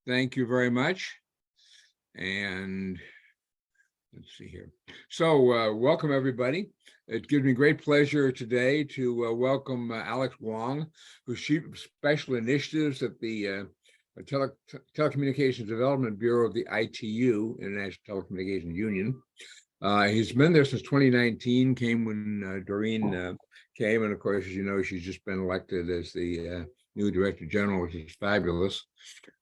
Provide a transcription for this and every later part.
Thank you very much. And let's see here. So welcome, everybody. It gives me great pleasure today to welcome Alex Wong, who's Chief of Special Initiatives at the Telecommunications Development Bureau of the ITU, International Telecommunications Union. He's been there since 2019, came when Doreen came, and of course, as you know, she's just been elected as the new Director General, which is fabulous.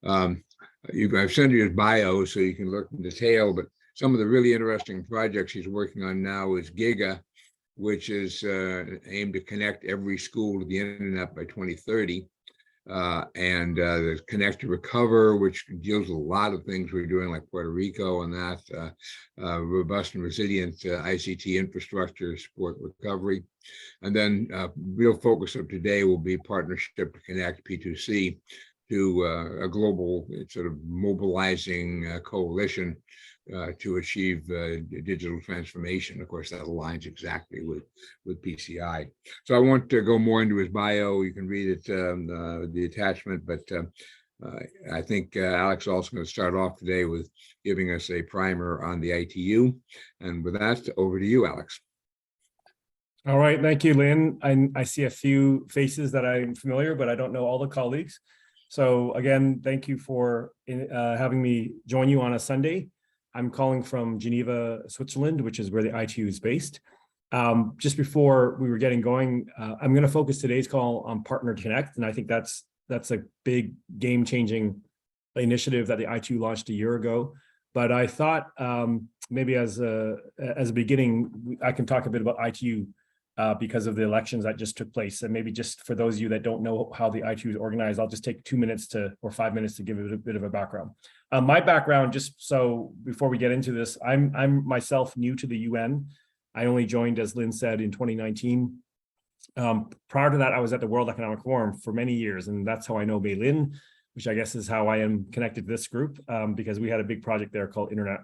I've sent you his bio so you can look in detail, but some of the really interesting projects he's working on now is GIGA, which is aimed to connect every school to the internet by 2030. And there's Connect to Recover, which deals with a lot of things we're doing, like Puerto Rico and that, robust and resilient ICT infrastructure support recovery. And then real focus of today will be partnership to connect P2C to a global sort of mobilizing coalition to achieve digital transformation. Of course, that aligns exactly with PCI. So I won't go more into his bio. You can read it, the attachment, but I think Alex is also going to start off today with giving us a primer on the ITU. And with that, over to you, Alex. All right, thank you, Lynn. I see a few faces that I'm familiar, but I don't know all the colleagues. So again, thank you for having me join you on a Sunday. I'm calling from Geneva, Switzerland, which is where the ITU is based. Just before we were getting going, I'm going to focus today's call on Partner Connect, and I think that's a big game-changing initiative that the ITU launched a year ago. But I thought maybe as a beginning, I can talk a bit about ITU because of the elections that just took place. And maybe just for those of you that don't know how the ITU is organized, I'll just take 2 minutes or 5 minutes to give it a bit of a background. My background, just so before we get into this, I'm myself new to the UN. I only joined, as Lynn said, in 2019. Prior to that, I was at the World Economic Forum for many years, and that's how I know Mei Lin, which I guess is how I am connected to this group, because we had a big project there called Internet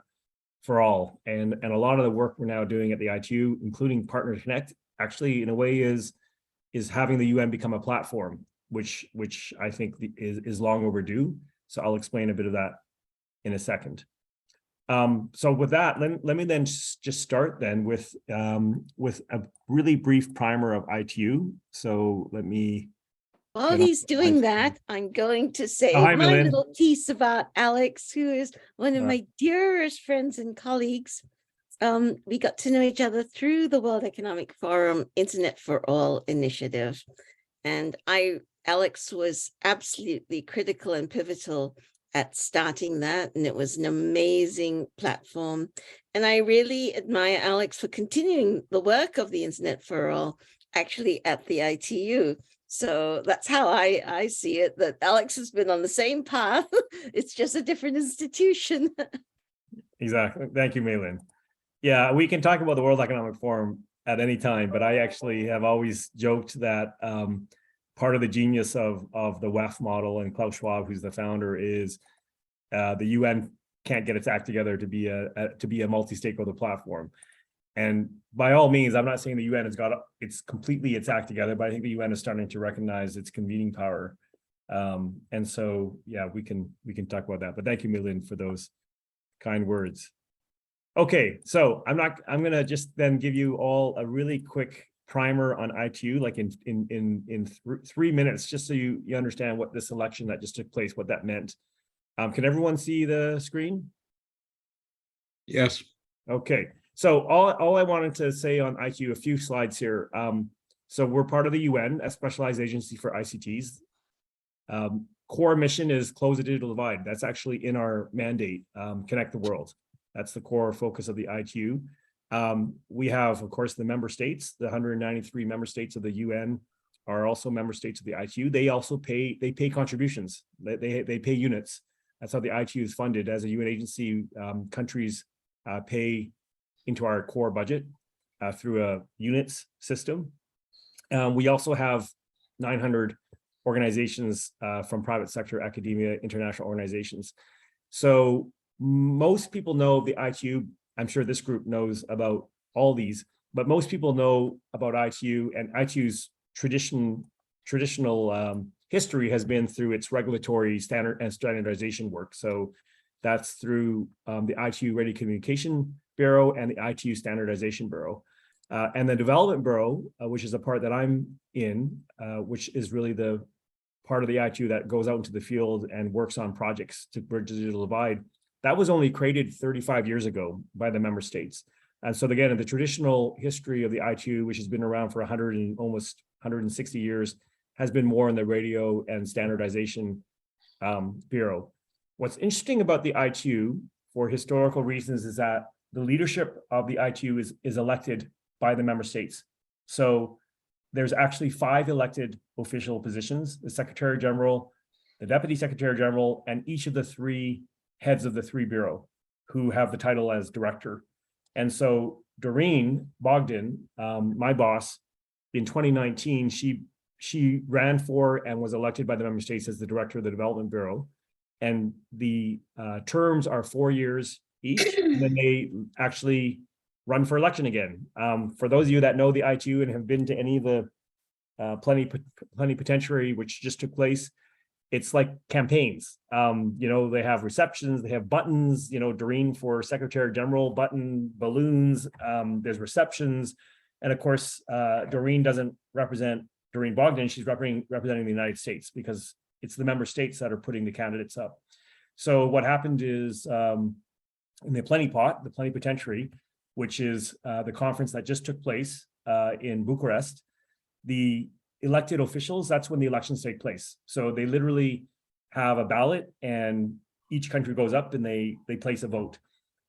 for All. And a lot of the work we're now doing at the ITU, including Partner Connect, actually in a way is having the UN become a platform, which I think is long overdue. So I'll explain a bit of that in a second. So with that, let me then just start then with a really brief primer of ITU. So let me. While he's doing that, I'm going to say my little piece about Alex, who is one of my dearest friends and colleagues. We got to know each other through the World Economic Forum Internet for All initiative. And Alex was absolutely critical and pivotal at starting that. And it was an amazing platform. And I really admire Alex for continuing the work of the Internet for All, actually at the ITU. So that's how I see it, that Alex has been on the same path. It's just a different institution. Exactly. Thank you, Mei Lin. Yeah, we can talk about the World Economic Forum at any time, but I actually have always joked that part of the genius of the WEF model, and Klaus Schwab, who's the founder, is the UN can't get its act together to be a multi-stakeholder platform. And by all means, I'm not saying the UN has got its act together, but I think the UN is starting to recognize its convening power. And so, yeah, we can talk about that. But thank you, Mei Lin, for those kind words. Okay, so I'm gonna just then give you all a really quick primer on ITU, like in 3 minutes, just so you understand what this election that just took place, what that meant. Can everyone see the screen? Yes. Okay, so all I wanted to say on ITU, a few slides here. So we're part of the UN, a specialized agency for ICTs. Core mission is close the digital divide. That's actually in our mandate, connect the world. That's the core focus of the ITU. We have, of course, the member states. The 193 member states of the UN are also member states of the ITU. They also pay contributions. They pay units. That's how the ITU is funded. As a UN agency, countries pay into our core budget through a units system. We also have 900 organizations from private sector, academia, international organizations. So most people know the ITU. I'm sure this group knows about all these, but most people know about ITU and ITU's traditional history has been through its regulatory standard and standardization work. So that's through the ITU Radio Communication Bureau and the ITU Standardization Bureau. And the Development Bureau, which is the part that I'm in, which is really the part of the ITU that goes out into the field and works on projects to bridge the digital divide, that was only created 35 years ago by the member states. And so again, in the traditional history of the ITU, which has been around for almost 160 years, has been more in the radio and standardization bureau. What's interesting about the ITU for historical reasons is that the leadership of the ITU is elected by the member states. So there's actually 5 elected official positions: the Secretary General, the Deputy Secretary General, and each of the 3 heads of the 3 bureau who have the title as director. And so Doreen Bogdan, my boss, in 2019, she ran for and was elected by the member states as the director of the Development Bureau. And the terms are 4 years each, and then they actually run for election again. For those of you that know the ITU and have been to any of the plenipotentiary, which just took place, it's like campaigns. They have receptions, they have buttons, Doreen for Secretary General, button, balloons, there's receptions. And of course, Doreen doesn't represent Doreen Bogdan, she's representing the United States, because it's the member states that are putting the candidates up. So what happened is in the plenipotentiary, which is the conference that just took place in Bucharest, the elected officials, that's when the elections take place. So they literally have a ballot and each country goes up and they place a vote.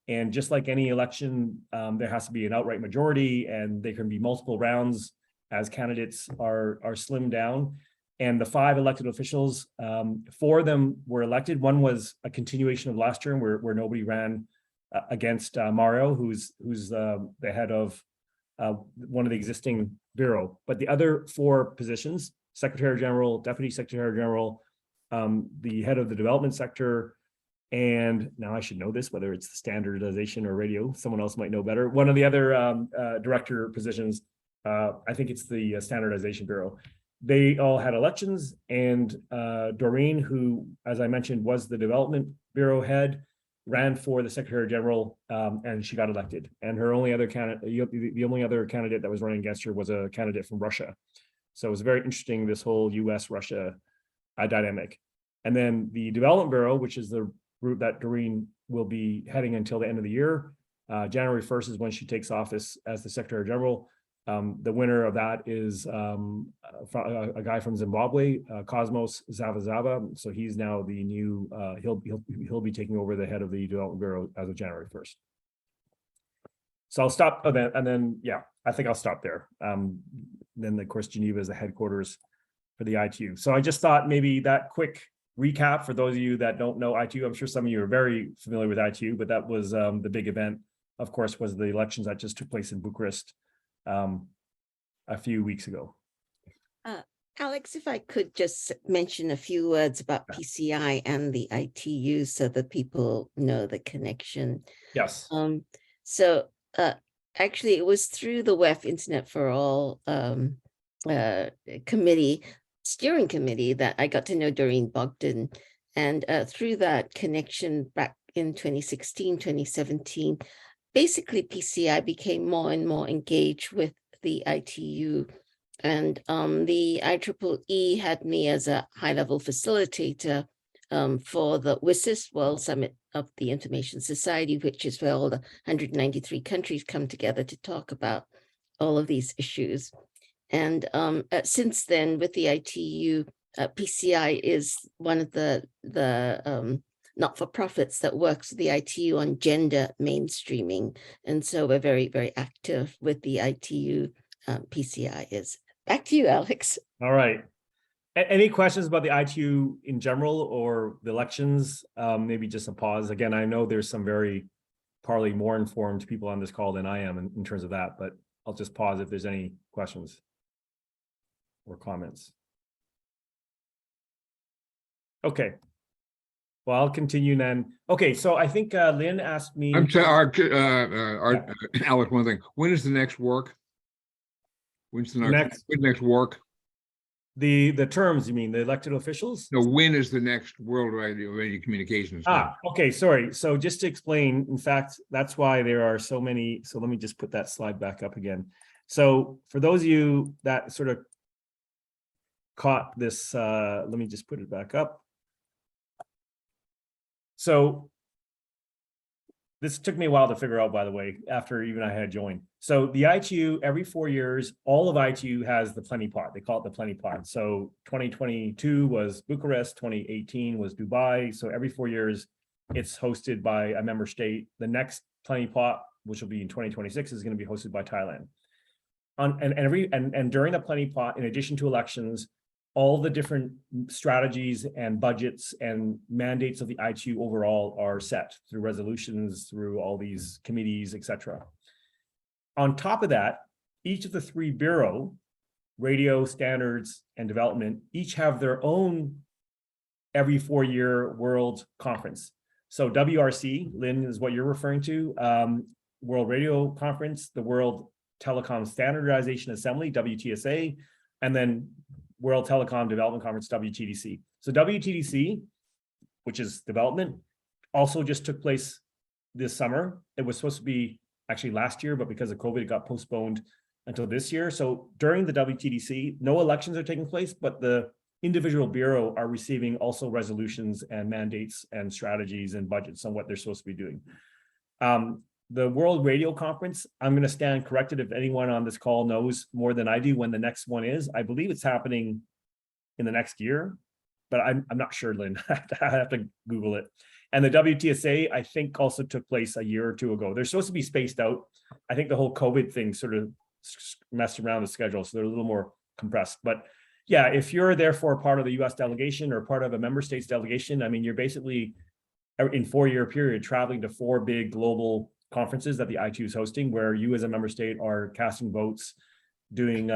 And just like any election, there has to be an outright majority, and there can be multiple rounds as candidates are slimmed down. And the 5 elected officials, 4 of them were elected. One was a continuation of last term where nobody ran against Mario, who's the head of one of the existing bureau. But the other 4 positions, Secretary General, Deputy Secretary General, the head of the development sector, and now I should know this, whether it's the standardization or radio, someone else might know better. One of the other director positions, I think it's the standardization bureau. They all had elections, and Doreen, who, as I mentioned, was the development bureau head, ran for the Secretary General, and she got elected. And her only other candidate, the only other candidate that was running against her was a candidate from Russia. So it was very interesting, this whole US-Russia dynamic. And then the Development Bureau, which is the group that Doreen will be heading until the end of the year. January 1st is when she takes office as the Secretary General. The winner of that is a guy from Zimbabwe, Cosmos Zavazava. So he's now the new, he'll be taking over the head of the Development Bureau as of January 1st. So I'll stop, and then yeah, I think I'll stop there. Then of course, Geneva is the headquarters for the ITU. So I just thought maybe that quick recap for those of you that don't know ITU. I'm sure some of you are very familiar with ITU, but that was the big event, of course, was the elections that just took place in Bucharest a few weeks ago. Alex, if I could just mention a few words about PCI and the ITU so that people know the connection. Yes. Actually, it was through the WEF Internet for All steering committee that I got to know Doreen Bogdan. And through that connection back in 2016, 2017, basically PCI became more and more engaged with the ITU. And the IEEE had me as a high-level facilitator for the WSIS, World Summit of the Information Society, which is where all the 193 countries come together to talk about all of these issues. And since then, with the ITU, PCI is one of the not-for-profits that works with the ITU on gender mainstreaming. And so we're very, very active with the ITU. PCI is. Back to you, Alex. All right. Any questions about the ITU in general or the elections? Maybe just a pause. Again, I know there's some probably more informed people on this call than I am in terms of that, but I'll just pause if there's any questions or comments. Okay. Well, I'll continue then. Okay, so I think Lynn asked me. I'm sorry, Alex, one thing. When is the next work? When's the next work? The terms, you mean, the elected officials? No, when is the next World Radio Communications? Day? Okay, sorry. So just to explain, in fact, that's why there are so many. So let me just put that slide back up again. So for those of you that sort of caught this, let me just put it back up. So this took me a while to figure out, by the way, after even I had joined. So the ITU, every 4 years, all of ITU has the plenty pot. They call it the plenty pot. So 2022 was Bucharest, 2018 was Dubai. So every 4 years, it's hosted by a member state. The next plenty pot, which will be in 2026, is going to be hosted by Thailand. And during the plenty pot, in addition to elections, all the different strategies and budgets and mandates of the ITU overall are set through resolutions, through all these committees, etc. On top of that, each of the three bureau, radio, standards, and development, each have their own every 4 year world conference. So WRC, Lynn, is what you're referring to, World Radio Conference, the World Telecom Standardization Assembly, WTSA, and then World Telecom Development Conference, WTDC. So WTDC, which is development, also just took place this summer. It was supposed to be actually last year, but because of COVID, it got postponed until this year. So during the WTDC, no elections are taking place, but the individual bureau are receiving also resolutions and mandates and strategies and budgets on what they're supposed to be doing. The World Radio Conference, I'm going to stand corrected if anyone on this call knows more than I do when the next one is. I believe it's happening in the next year, but I'm not sure, Lynn. I have to Google it. And the WTSA, I think, also took place a year or two ago. They're supposed to be spaced out. I think the whole COVID thing sort of messed around the schedule, so they're a little more compressed. But yeah, if you're therefore part of the US delegation or part of a member state's delegation, I mean, you're basically in 4 year period traveling to 4 big global conferences that the ITU is hosting, where you as a member state are casting votes, doing,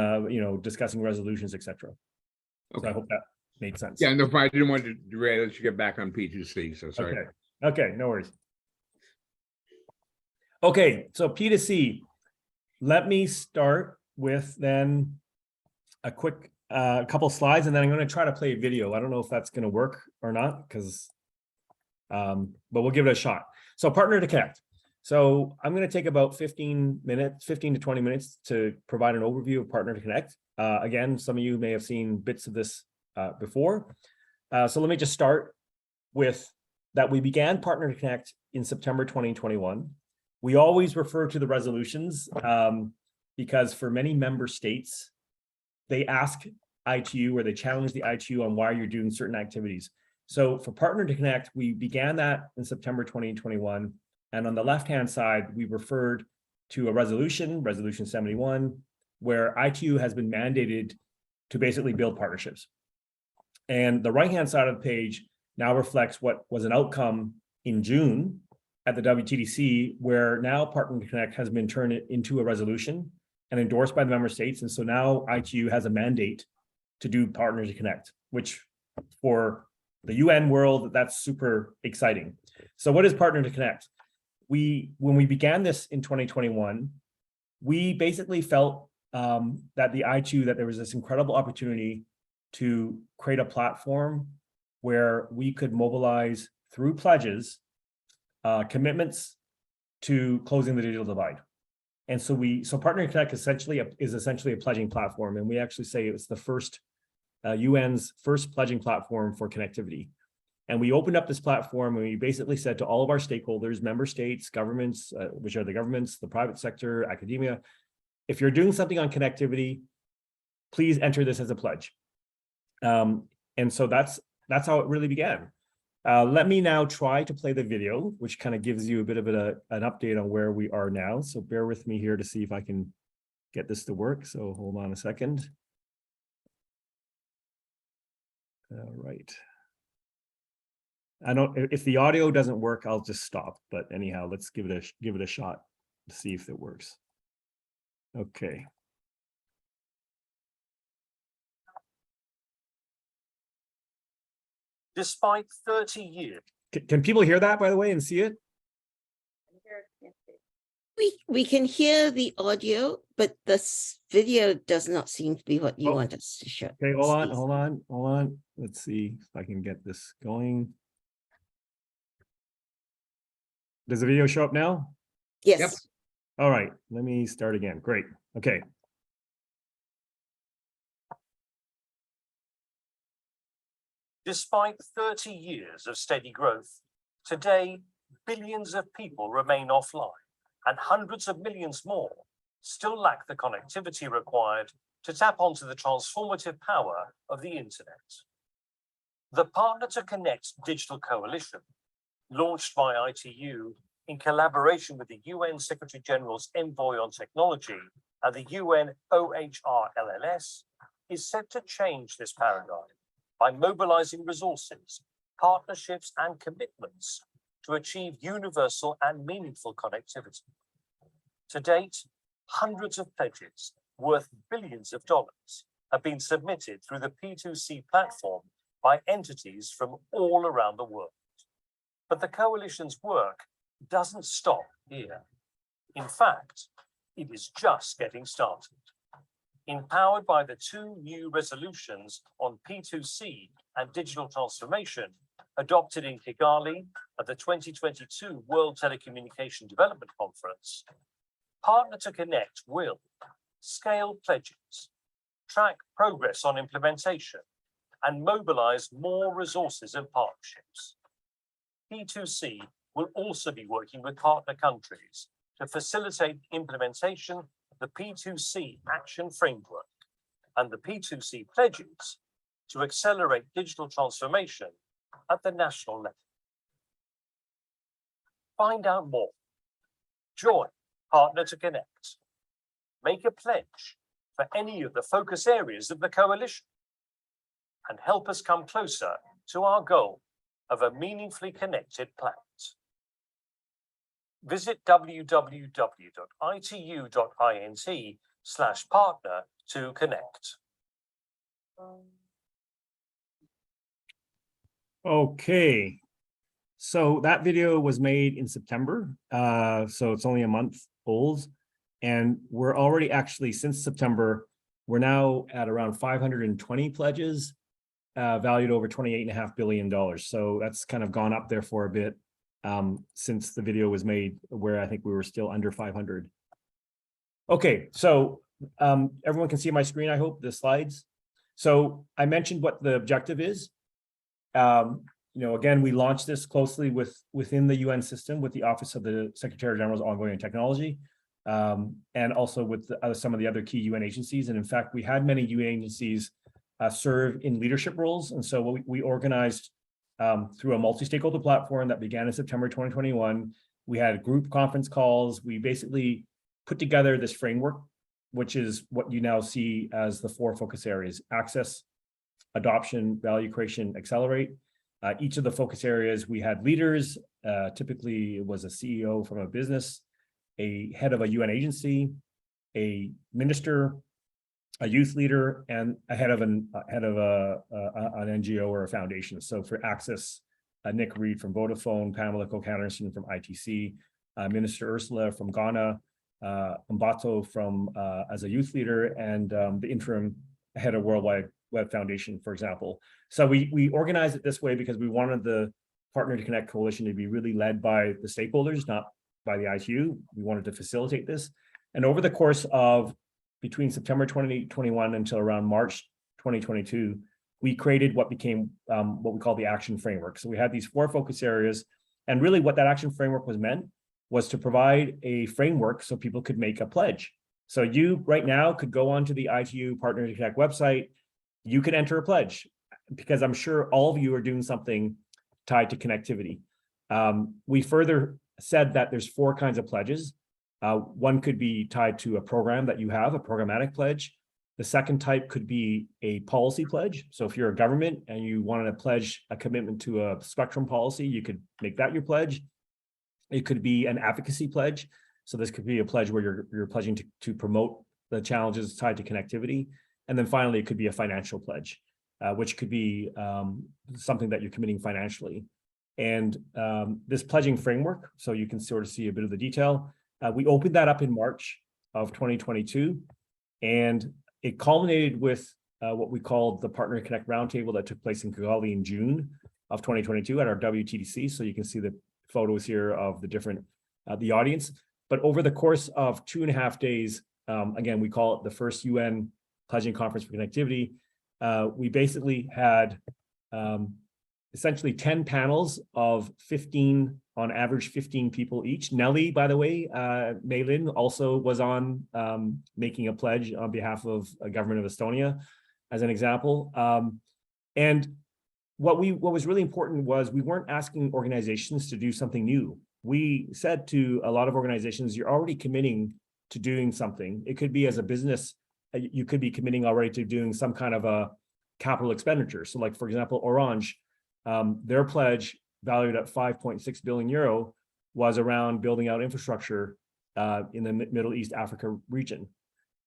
discussing resolutions, etc. Okay. So I hope that made sense. Yeah, no, I didn't want to let you get back on P2C, so sorry. Okay, no worries. Okay, so P2C, let me start with then a quick couple slides, and then I'm going to try to play a video. I don't know if that's going to work or not, because, but we'll give it a shot. So Partner to Connect. So I'm going to take about 15 to 20 minutes to provide an overview of Partner to Connect. Again, some of you may have seen bits of this before. So let me just start with that we began Partner to Connect in September 2021. We always refer to the resolutions because for many member states, they ask ITU or they challenge the ITU on why you're doing certain activities. So for Partner to Connect, we began that in September 2021. And on the left-hand side, we referred to a resolution, Resolution 71, where ITU has been mandated to basically build partnerships. And the right-hand side of the page now reflects what was an outcome in June at the WTDC, where now Partner to Connect has been turned into a resolution and endorsed by the member states. And so now ITU has a mandate to do Partner to Connect, which for the UN world, that's super exciting. So what is Partner to Connect? When we began this in 2021, we basically felt that the ITU, that there was this incredible opportunity to create a platform where we could mobilize through pledges, commitments to closing the digital divide. And so Partner to Connect is essentially a pledging platform. And we actually say it's the first UN's first pledging platform for connectivity. And we opened up this platform and we basically said to all of our stakeholders, member states, governments, which are the governments, the private sector, academia, if you're doing something on connectivity, please enter this as a pledge. And so that's how it really began. Let me now try to play the video, which kind of gives you a bit of an update on where we are now. So bear with me here to see if I can get this to work. So hold on a second. All right. I don't, if the audio doesn't work, I'll just stop. But anyhow, let's give it a shot to see if it works. Okay. Despite 30 years. Can people hear that, by the way, and see it? We can hear the audio, but this video does not seem to be what you Oh, want us to show. Okay, hold on, see. hold on, hold on. Let's see if I can get this going. Does the video show up now? Yes. All right, let me start again. Great. Okay. Despite 30 years of steady growth, today billions of people remain offline and hundreds of millions more still lack the connectivity required to tap onto the transformative power of the internet. The Partner to Connect Digital Coalition, launched by ITU in collaboration with the UN Secretary General's Envoy on Technology and the UN OHRLLS, is set to change this paradigm by mobilizing resources, partnerships, and commitments to achieve universal and meaningful connectivity. To date, hundreds of pledges worth billions of dollars have been submitted through the P2C platform by entities from all around the world. But the coalition's work doesn't stop here. In fact, it is just getting started. Empowered by the 2 new resolutions on P2C and digital transformation adopted in Kigali at the 2022 World Telecommunication Development Conference, Partner to Connect will scale pledges, track progress on implementation, and mobilize more resources and partnerships. P2C will also be working with partner countries to facilitate implementation of the P2C Action Framework and the P2C pledges to accelerate digital transformation at the national level. Find out more. Join Partner to Connect. Make a pledge for any of the focus areas of the coalition and help us come closer to our goal of a meaningfully connected planet. Visit www.itu.int/partner to connect. Okay. So that video was made in September. So it's only a month old. And we're already actually, since September, we're now at around 520 pledges, valued over $28.5 billion. So that's kind of gone up there for a bit since the video was made, where I think we were still under 500. Okay, so everyone can see my screen, I hope, the slides. So I mentioned what the objective is. Again, we launched this closely within the UN system with the Office of the Secretary General's Ongoing Technology, and also with some of the other key UN agencies. And in fact, we had many UN agencies serve in leadership roles. And so we organized through a multi-stakeholder platform that began in September 2021. We had group conference calls. We basically put together this framework, which is what you now see as the 4 focus areas: access, adoption, value creation, accelerate. Each of the focus areas, we had leaders. Typically, it was a CEO from a business, a head of a UN agency, a minister, a youth leader, and a head of an NGO or a foundation. So for access, Nick Reed from Vodafone, Pamela Cook-Anderson from ITC, Minister Ursula from Ghana, Mbato from as a youth leader, and the interim head of Worldwide Web Foundation, for example. So we organized it this way because we wanted the Partner to Connect coalition to be really led by the stakeholders, not by the ITU. We wanted to facilitate this. And over the course of between September 2021 until around March 2022, we created what became what we call the action framework. So we had these 4 focus areas, and really what that action framework was to provide a framework so people could make a pledge. So you right now could go onto the ITU Partner to Connect website, you could enter a pledge, because I'm sure all of you are doing something tied to connectivity. We further said that there's 4 kinds of pledges. One could be tied to a program that you have, a programmatic pledge. The second type could be a policy pledge. So if you're a government and you wanted to pledge a commitment to a spectrum policy, you could make that your pledge. It could be an advocacy pledge. So this could be a pledge where you're pledging to promote the challenges tied to connectivity. And then finally, it could be a financial pledge, which could be something that you're committing financially. And this pledging framework, so you can sort of see a bit of the detail, We opened that up in March of 2022, and it culminated with what we called the Partner Connect Roundtable that took place in Kigali in June of 2022 at our WTDC. So you can see the photos here of the different, the audience. But over the course of 2.5 days, again, we call it the first UN Pledging Conference for Connectivity. We basically had essentially 10 panels of 15, on average 15 people each. Nelly, by the way, Maylin also was on making a pledge on behalf of a government of Estonia, as an example. And what was really important was we weren't asking organizations to do something new. We said to a lot of organizations, you're already committing to doing something. It could be as a business, you could be committing already to doing some kind of a capital expenditure. So like, for example, Orange, their pledge valued at 5.6 billion euro was around building out infrastructure in the Middle East Africa region.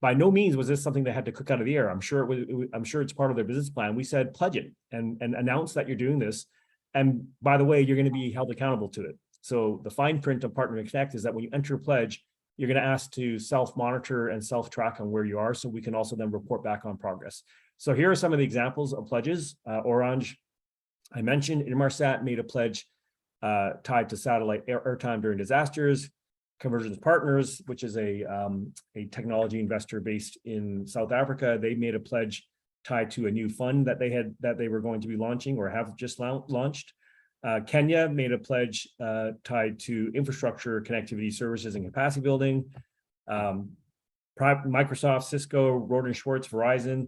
By no means was this something they had to cook out of the air. I'm sure I'm sure it's part of their business plan. We said pledge it and announce that you're doing this. And by the way, you're going to be held accountable to it. So the fine print of Partner Connect is that when you enter a pledge, you're going to ask to self-monitor and self-track on where you are, so we can also then report back on progress. So here are some of the examples of pledges. Orange, I mentioned, Inmarsat made a pledge tied to satellite airtime during disasters. Convergence Partners, which is a technology investor based in South Africa, they made a pledge tied to a new fund that they were going to be launching or have just launched. Kenya made a pledge tied to infrastructure, connectivity services, and capacity building. Microsoft, Cisco, Roden Schwartz, Verizon,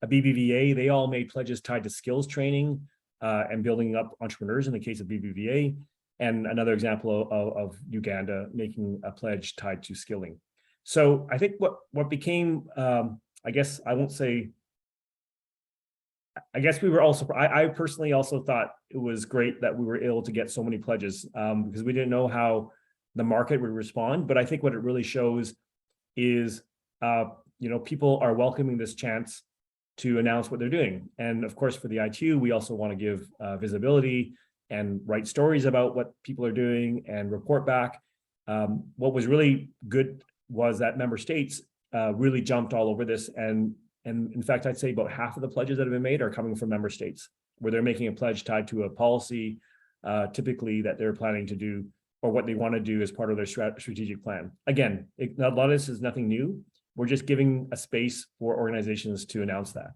BBVA, they all made pledges tied to skills training and building up entrepreneurs in the case of BBVA. And another example of Uganda making a pledge tied to skilling. So I think what became, I guess I won't say, I guess we were also, I personally also thought it was great that we were able to get so many pledges because we didn't know how the market would respond. But I think what it really shows is, people are welcoming this chance to announce what they're doing. And of course, for the ITU, we also want to give visibility and write stories about what people are doing and report back. What was really good was that member states really jumped all over this. And in fact, I'd say about half of the pledges that have been made are coming from member states, where they're making a pledge tied to a policy, typically that they're planning to do, or what they want to do as part of their strategic plan. Again, a lot of this is nothing new. We're just giving a space for organizations to announce that.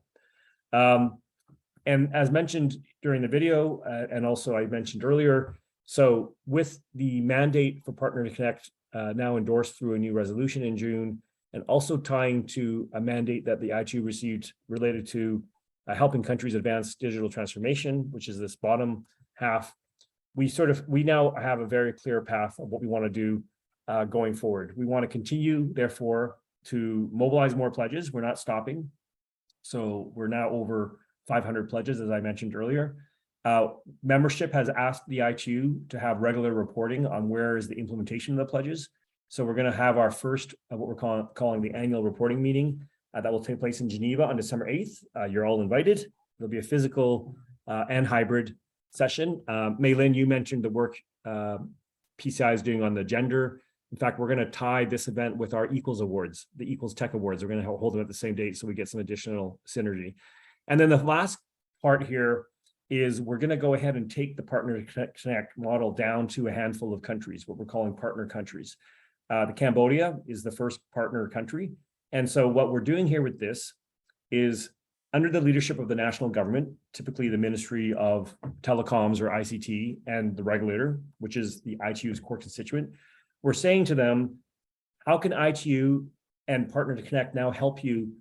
And as mentioned during the video, and also I mentioned earlier, so with the mandate for Partner to Connect now endorsed through a new resolution in June, and also tying to a mandate that the ITU received related to helping countries advance digital transformation, which is this bottom half, we now have a very clear path of what we want to do going forward. We want to continue, therefore, to mobilize more pledges. We're not stopping. So we're now over 500 pledges, as I mentioned earlier. Membership has asked the ITU to have regular reporting on where is the implementation of the pledges. So we're going to have our first, what we're calling the annual reporting meeting that will take place in Geneva on December 8th. You're all invited. There'll be a physical and hybrid session. Maylin, you mentioned the work PCI is doing on the gender. In fact, we're going to tie this event with our Equals Awards, the Equals Tech Awards. We're going to hold them at the same date so we get some additional synergy. And then the last part here is we're going to go ahead and take the Partner Connect model down to a handful of countries, what we're calling partner countries. The Cambodia is the first partner country. And so what we're doing here with this is under the leadership of the national government, typically the Ministry of Telecoms or ICT and the regulator, which is the ITU's core constituent, we're saying to them, how can ITU and Partner to Connect now help you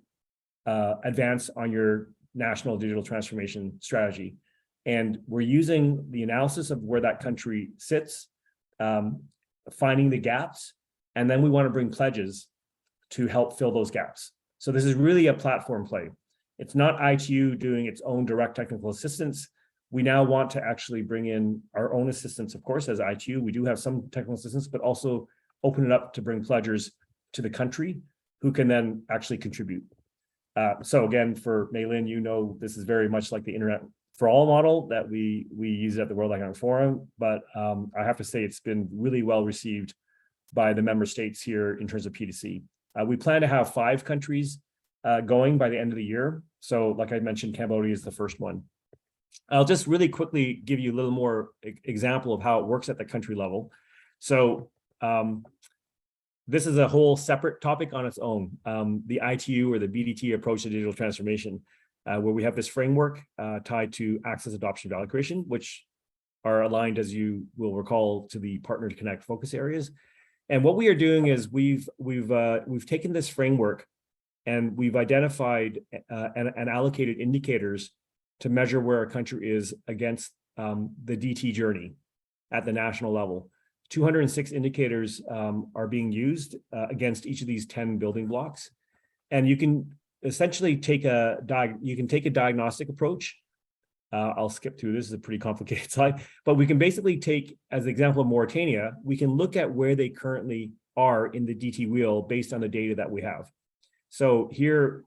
advance on your national digital transformation strategy? And we're using the analysis of where that country sits, finding the gaps, and then we want to bring pledges to help fill those gaps. So this is really a platform play. It's not ITU doing its own direct technical assistance. We now want to actually bring in our own assistance, of course, as ITU. We do have some technical assistance, but also open it up to bring pledgers to the country who can then actually contribute. So again, for Maylin, this is very much like the Internet for All model that we use at the World Economic Forum, but I have to say it's been really well received by the member states here in terms of P2C. We plan to have 5 countries going by the end of the year. So like I mentioned, Cambodia is the first one. I'll just really quickly give you a little more example of how it works at the country level. So this is a whole separate topic on its own, the ITU or the BDT approach to digital transformation, where we have this framework tied to access, adoption, value creation, which are aligned, as you will recall, to the Partner to Connect focus areas. And what we are doing is we've taken this framework and we've identified and allocated indicators to measure where a country is against the DT journey at the national level. 206 indicators are being used against each of these 10 building blocks. And you can essentially take a diagnostic approach. I'll skip through this, is a pretty complicated slide, but we can basically take, as an example of Mauritania, we can look at where they currently are in the DT wheel based on the data that we have. So here,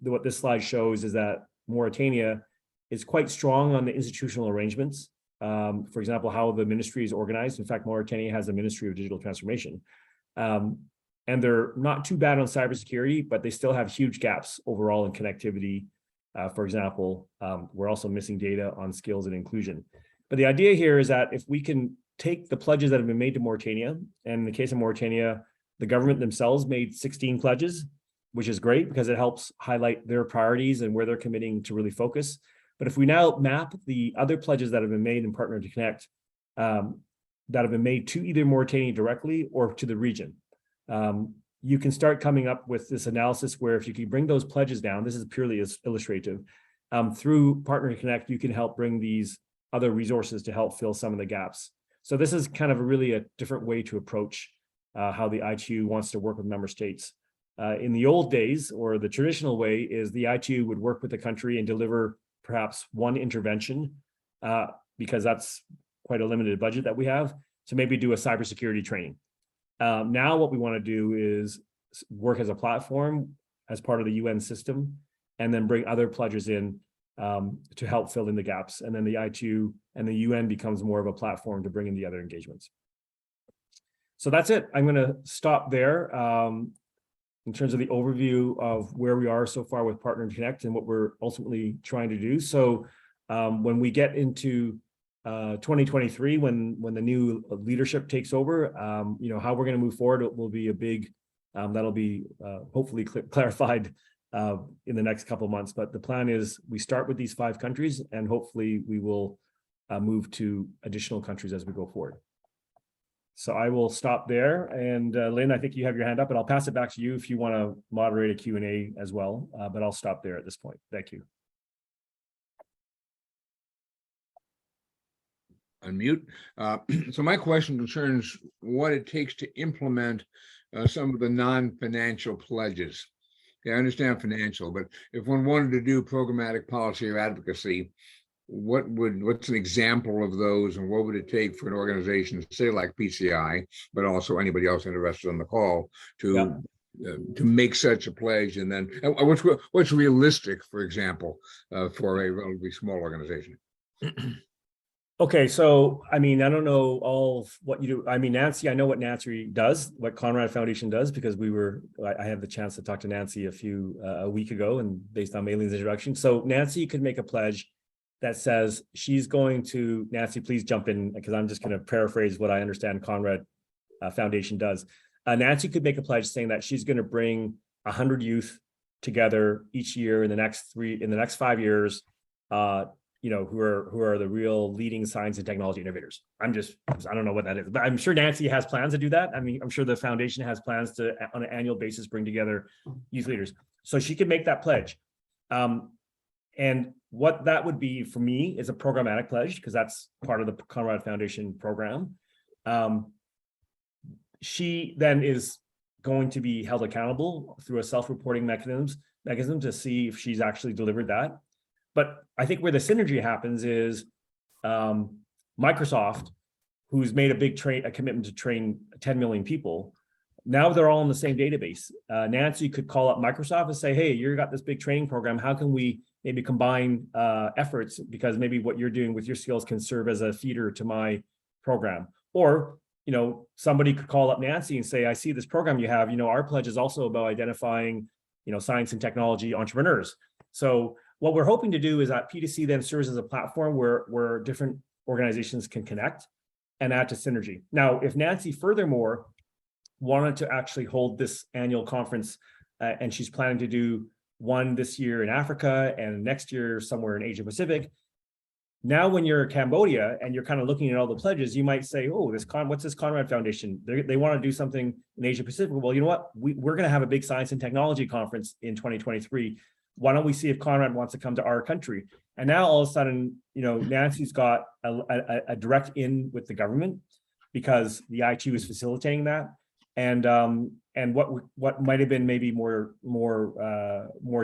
what this slide shows is that Mauritania is quite strong on the institutional arrangements. For example, how the ministry is organized. In fact, Mauritania has a Ministry of Digital Transformation. And they're not too bad on cybersecurity, but they still have huge gaps overall in connectivity. For example, we're also missing data on skills and inclusion. But the idea here is that if we can take the pledges that have been made to Mauritania, and in the case of Mauritania, the government themselves made 16 pledges, which is great because it helps highlight their priorities and where they're committing to really focus. But if we now map the other pledges that have been made in Partner to Connect, that have been made to either Mauritania directly or to the region, you can start coming up with this analysis where if you can bring those pledges down, this is purely illustrative, through Partner to Connect, you can help bring these other resources to help fill some of the gaps. So this is kind of really a different way to approach how the ITU wants to work with member states. In the old days, or the traditional way, is the ITU would work with the country and deliver perhaps one intervention, because that's quite a limited budget that we have, to maybe do a cybersecurity training. Now what we want to do is work as a platform as part of the UN system, and then bring other pledges in to help fill in the gaps. And then the ITU and the UN becomes more of a platform to bring in the other engagements. So that's it. I'm going to stop there in terms of the overview of where we are so far with Partner to Connect and what we're ultimately trying to do. So when we get into 2023, when the new leadership takes over, how we're going to move forward, it will be a big, that'll be hopefully clarified in the next couple of months. But the plan is we start with these 5 countries, and hopefully we will move to additional countries as we go forward. So I will stop there. And Lynn, I think you have your hand up, and I'll pass it back to you if you want to moderate a Q&A as well. But I'll stop there at this point. Thank you. Unmute. So my question concerns what it takes to implement some of the non-financial pledges. Yeah, I understand financial, but if one wanted to do programmatic policy or advocacy, what's an example of those, and what would it take for an organization, say like PCI, but also anybody else interested on the call, to make such a pledge? And then what's realistic, for example, for a relatively small organization? Okay, so I mean, I don't know all of what you do. I mean, Nancy, I know what Nancy does, what Conrad Foundation does, because I had the chance to talk to Nancy a week ago, and based on Mayleen's introduction. So Nancy could make a pledge that says she's going to, Nancy, please jump in, because I'm just going to paraphrase what I understand Conrad Foundation does. Nancy could make a pledge saying that she's going to bring 100 youth together each year in the next 5 years, who are the real leading science and technology innovators. I don't know what that is, but I'm sure Nancy has plans to do that. I mean, I'm sure the foundation has plans to, on an annual basis, bring together youth leaders. So she could make that pledge. And what that would be for me is a programmatic pledge, because that's part of the Conrad Foundation program. She then is going to be held accountable through a self-reporting mechanism to see if she's actually delivered that. But I think where the synergy happens is Microsoft, who's made a commitment to train 10 million people. Now they're all in the same database. Nancy could call up Microsoft and say, hey, you got this big training program. How can we maybe combine efforts? Because maybe what you're doing with your skills can serve as a feeder to my program. Or somebody could call up Nancy and say, I see this program you have, our pledge is also about identifying, science and technology entrepreneurs. So what we're hoping to do is that PDC then serves as a platform where different organizations can connect and add to synergy. Now, if Nancy furthermore wanted to actually hold this annual conference, and she's planning to do one this year in Africa and next year somewhere in Asia Pacific. Now, when you're in Cambodia and you're kind of looking at all the pledges, you might say, oh, what's this Conrad Foundation? They want to do something in Asia Pacific. Well, you know what? We're going to have a big science and technology conference in 2023. Why don't we see if Conrad wants to come to our country? And now all of a sudden, Nancy's got a direct in with the government because the ITU is facilitating that. And what might have been maybe more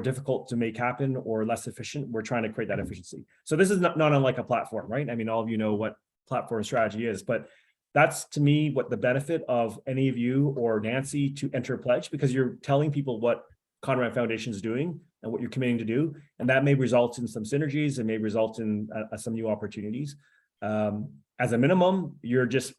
difficult to make happen or less efficient, we're trying to create that efficiency. So this is not unlike a platform, right? I mean, all of you know what platform strategy is, but that's to me what the benefit of any of you or Nancy to enter a pledge, because you're telling people what Conrad Foundation is doing and what you're committing to do, and that may result in some synergies and may result in some new opportunities. As a minimum, you're just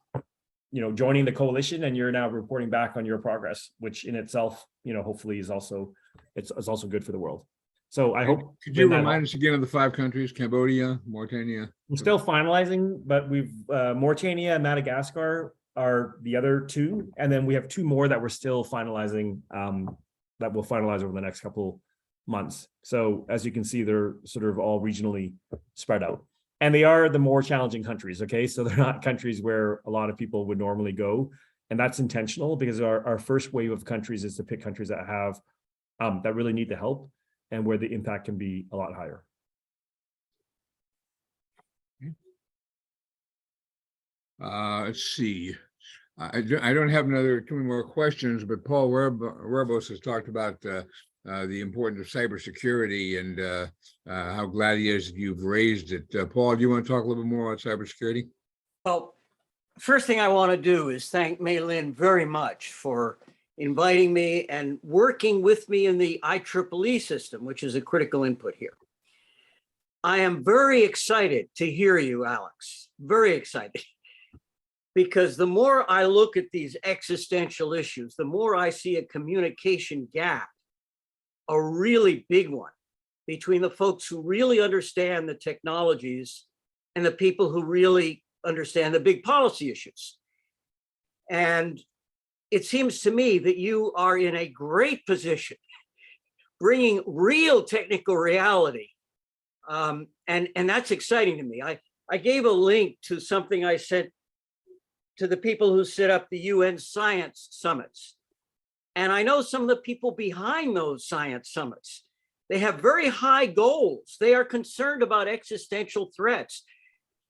joining the coalition and you're now reporting back on your progress, which in itself, hopefully is also, it's also good for the world. So I hope. Could you remind us again of the 5 countries, Cambodia, Mauritania? We're still finalizing, but we've Mauritania and Madagascar are the other 2. And then we have 2 more that we're still finalizing, that we'll finalize over the next couple months. So as you can see, they're sort of all regionally spread out. And they are the more challenging countries, okay? So they're not countries where a lot of people would normally go. And that's intentional because our first wave of countries is to pick countries that have, that really need the help and where the impact can be a lot higher. Let's see. I don't have too many more questions, but Paul Werbos has talked about the importance of cybersecurity and how glad he is that you've raised it. Paul, do you want to talk a little bit more about cybersecurity? Well, first thing I want to do is thank Mei Lin very much for inviting me and working with me in the IEEE system, which is a critical input here. I am very excited to hear you, Alex, very excited. Because the more I look at these existential issues, the more I see a communication gap, a really big one, between the folks who really understand the technologies and the people who really understand the big policy issues. And it seems to me that you are in a great position, bringing real technical reality. And that's exciting to me. I gave a link to something I sent to the people who set up the UN science summits. And I know some of the people behind those science summits. They have very high goals. They are concerned about existential threats.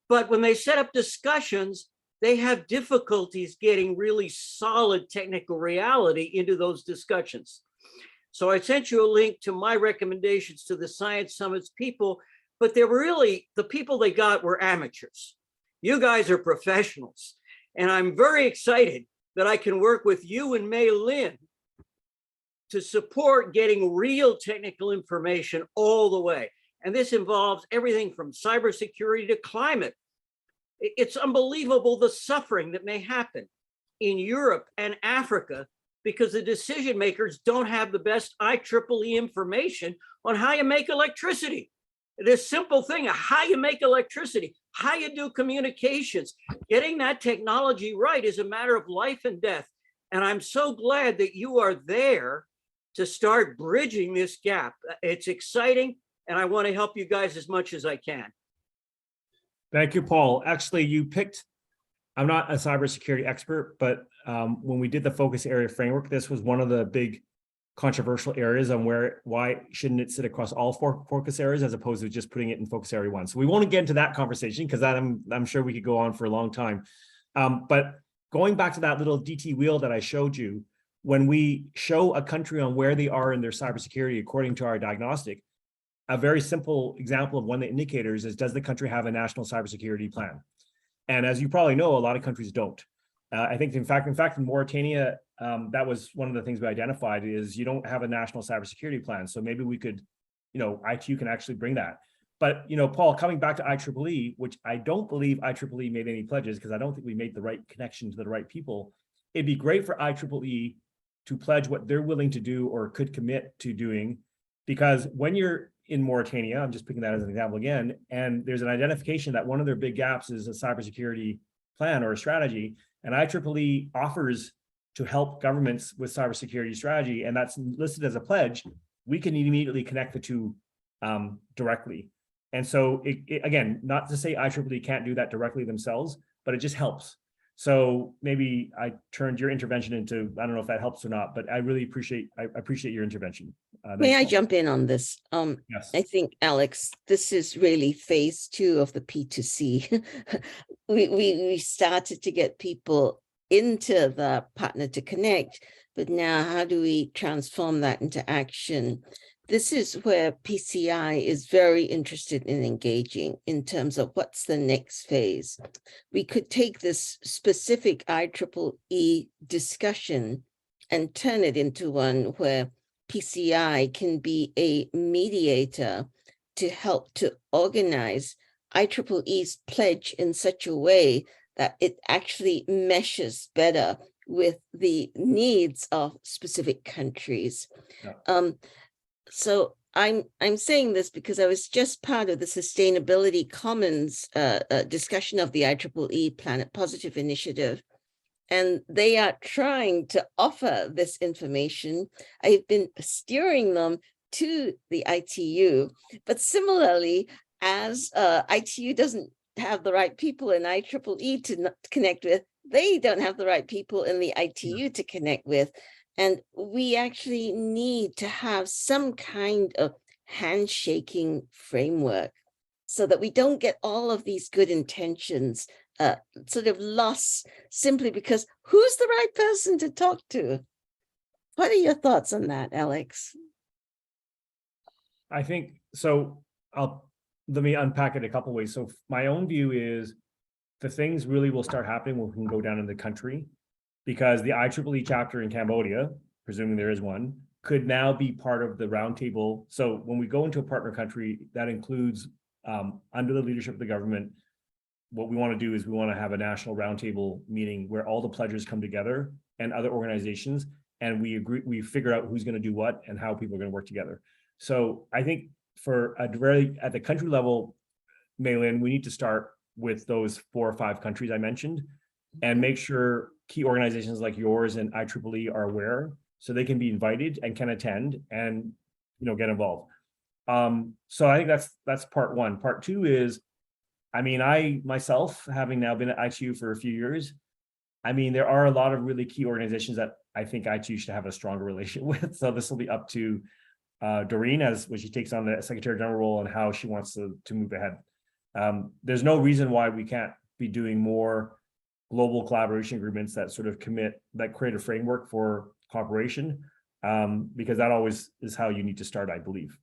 But when they set up discussions, they have difficulties getting really solid technical reality into those discussions. So I sent you a link to my recommendations to the science summits people, but they're really, the people they got were amateurs. You guys are professionals. And I'm very excited that I can work with you and Mei Lin to support getting real technical information all the way. And this involves everything from cybersecurity to climate. It's unbelievable the suffering that may happen in Europe and Africa because the decision makers don't have the best IEEE information on how you make electricity. This simple thing of how you make electricity, how you do communications, getting that technology right is a matter of life and death. And I'm so glad that you are there to start bridging this gap. It's exciting, and I want to help you guys as much as I can. Thank you, Paul. Actually, you picked, I'm not a cybersecurity expert, but when we did the focus area framework, this was one of the big controversial areas on why shouldn't it sit across all 4 focus areas as opposed to just putting it in focus area 1. So we won't get into that conversation because I'm sure we could go on for a long time. But going back to that little DT wheel that I showed you, when we show a country on where they are in their cybersecurity according to our diagnostic, a very simple example of one of the indicators is, does the country have a national cybersecurity plan? And as you probably know, a lot of countries don't. I think, in fact, in Mauritania, that was one of the things we identified is you don't have a national cybersecurity plan. So maybe we could, ITU can actually bring that. But, Paul, coming back to IEEE, which I don't believe IEEE made any pledges because I don't think we made the right connection to the right people. It'd be great for IEEE to pledge what they're willing to do or could commit to doing, because when you're in Mauritania, I'm just picking that as an example again, and there's an identification that one of their big gaps is a cybersecurity plan or a strategy, and IEEE offers to help governments with cybersecurity strategy, and that's listed as a pledge, we can immediately connect the two directly. And so, again, not to say IEEE can't do that directly themselves, but it just helps. So maybe I turned your intervention into, I don't know if that helps or not, but I really appreciate your intervention. May I Paul. jump in on this? Yes. I think, Alex, this is really phase 2 of the P2C. we started to get people into the partner to connect, but now how do we transform that into action? This is where PCI is very interested in engaging in terms of what's the next phase. We could take this specific IEEE discussion and turn it into one where PCI can be a mediator to help to organize IEEE's pledge in such a way that it actually meshes better with the needs of specific countries. Yeah. So I'm saying this because I was just part of the Sustainability Commons discussion of the IEEE Planet Positive Initiative, and they are trying to offer this information. I've been steering them to the ITU, but similarly, as ITU doesn't have the right people in IEEE to connect with, they don't have the right people in the ITU to connect with. And we actually need to have some kind of handshaking framework so that we don't get all of these good intentions sort of lost simply because who's the right person to talk to? What are your thoughts on that, Alex? I think so. Let me unpack it a couple ways. So my own view is the things really will start happening when we can go down in the country, because the IEEE chapter in Cambodia, presuming there is one, could now be part of the roundtable. So when we go into a partner country, that includes under the leadership of the government, what we want to do is we want to have a national roundtable meeting where all the pledgers come together and other organizations, and we figure out who's going to do what and how people are going to work together. So I think at the country level, Maylin, we need to start with those 4 or 5 countries I mentioned and make sure key organizations like yours and IEEE are aware so they can be invited and can attend and get involved. So I think that's part one. Part two is, I myself, having now been at ITU for a few years, there are a lot of really key organizations that I think ITU should have a stronger relationship with. So this will be up to Doreen when she takes on the Secretary General role and how she wants to move ahead. There's no reason why we can't be doing more global collaboration agreements that sort of that create a framework for cooperation, because that always is how you need to start, I believe.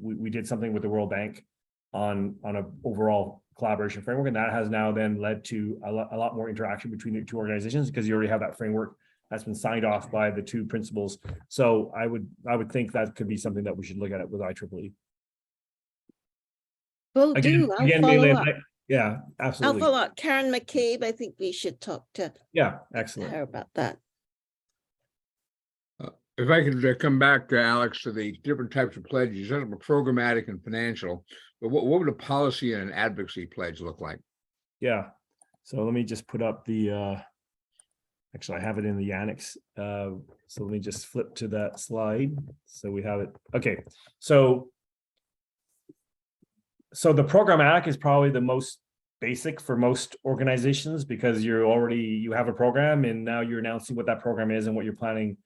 We did something with the World Bank on an overall collaboration framework, and that has now then led to a lot more interaction between the two organizations because you already have that framework that's been signed off by the two principals. So I would think that could be something that we should look at it with IEEE. Will do. I'll follow up. Yeah, absolutely. I'll follow up. Karen McCabe, I think we should talk to excellent. her about that. If I could come back to Alex to the different types of pledges, programmatic and financial, but what would a policy and an advocacy pledge look like? Yeah. So let me just put up the, actually I have it in the annex. So let me just flip to that slide. So we have it. Okay. So the programmatic is probably the most basic for most organizations because you have a program and now you're announcing what that program is and what you're planning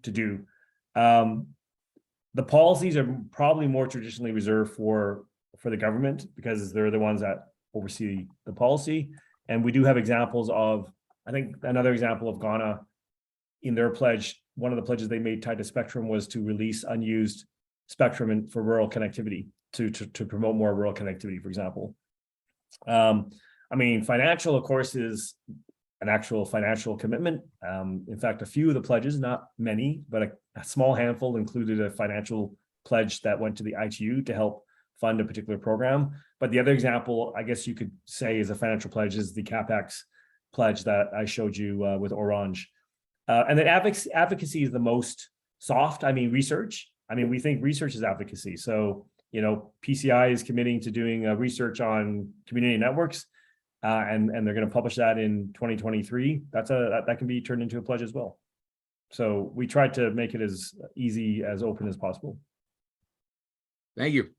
to do. The policies are probably more traditionally reserved for the government because they're the ones that oversee the policy. And we do have examples of, I think another example of Ghana in their pledge, one of the pledges they made tied to spectrum was to release unused spectrum for rural connectivity to promote more rural connectivity, for example. Financial, of course, is an actual financial commitment. In fact, a few of the pledges, not many, but a small handful included a financial pledge that went to the ITU to help fund a particular program. But the other example, I guess you could say, is a financial pledge is the CapEx pledge that I showed you with Orange. And then advocacy is the most soft. I mean, research. I mean, we think research is advocacy. So, you know, PCI is committing to doing research on community networks, and they're going to publish that in 2023. That can be turned into a pledge as well. So we tried to make it as easy, as open as possible. Thank you.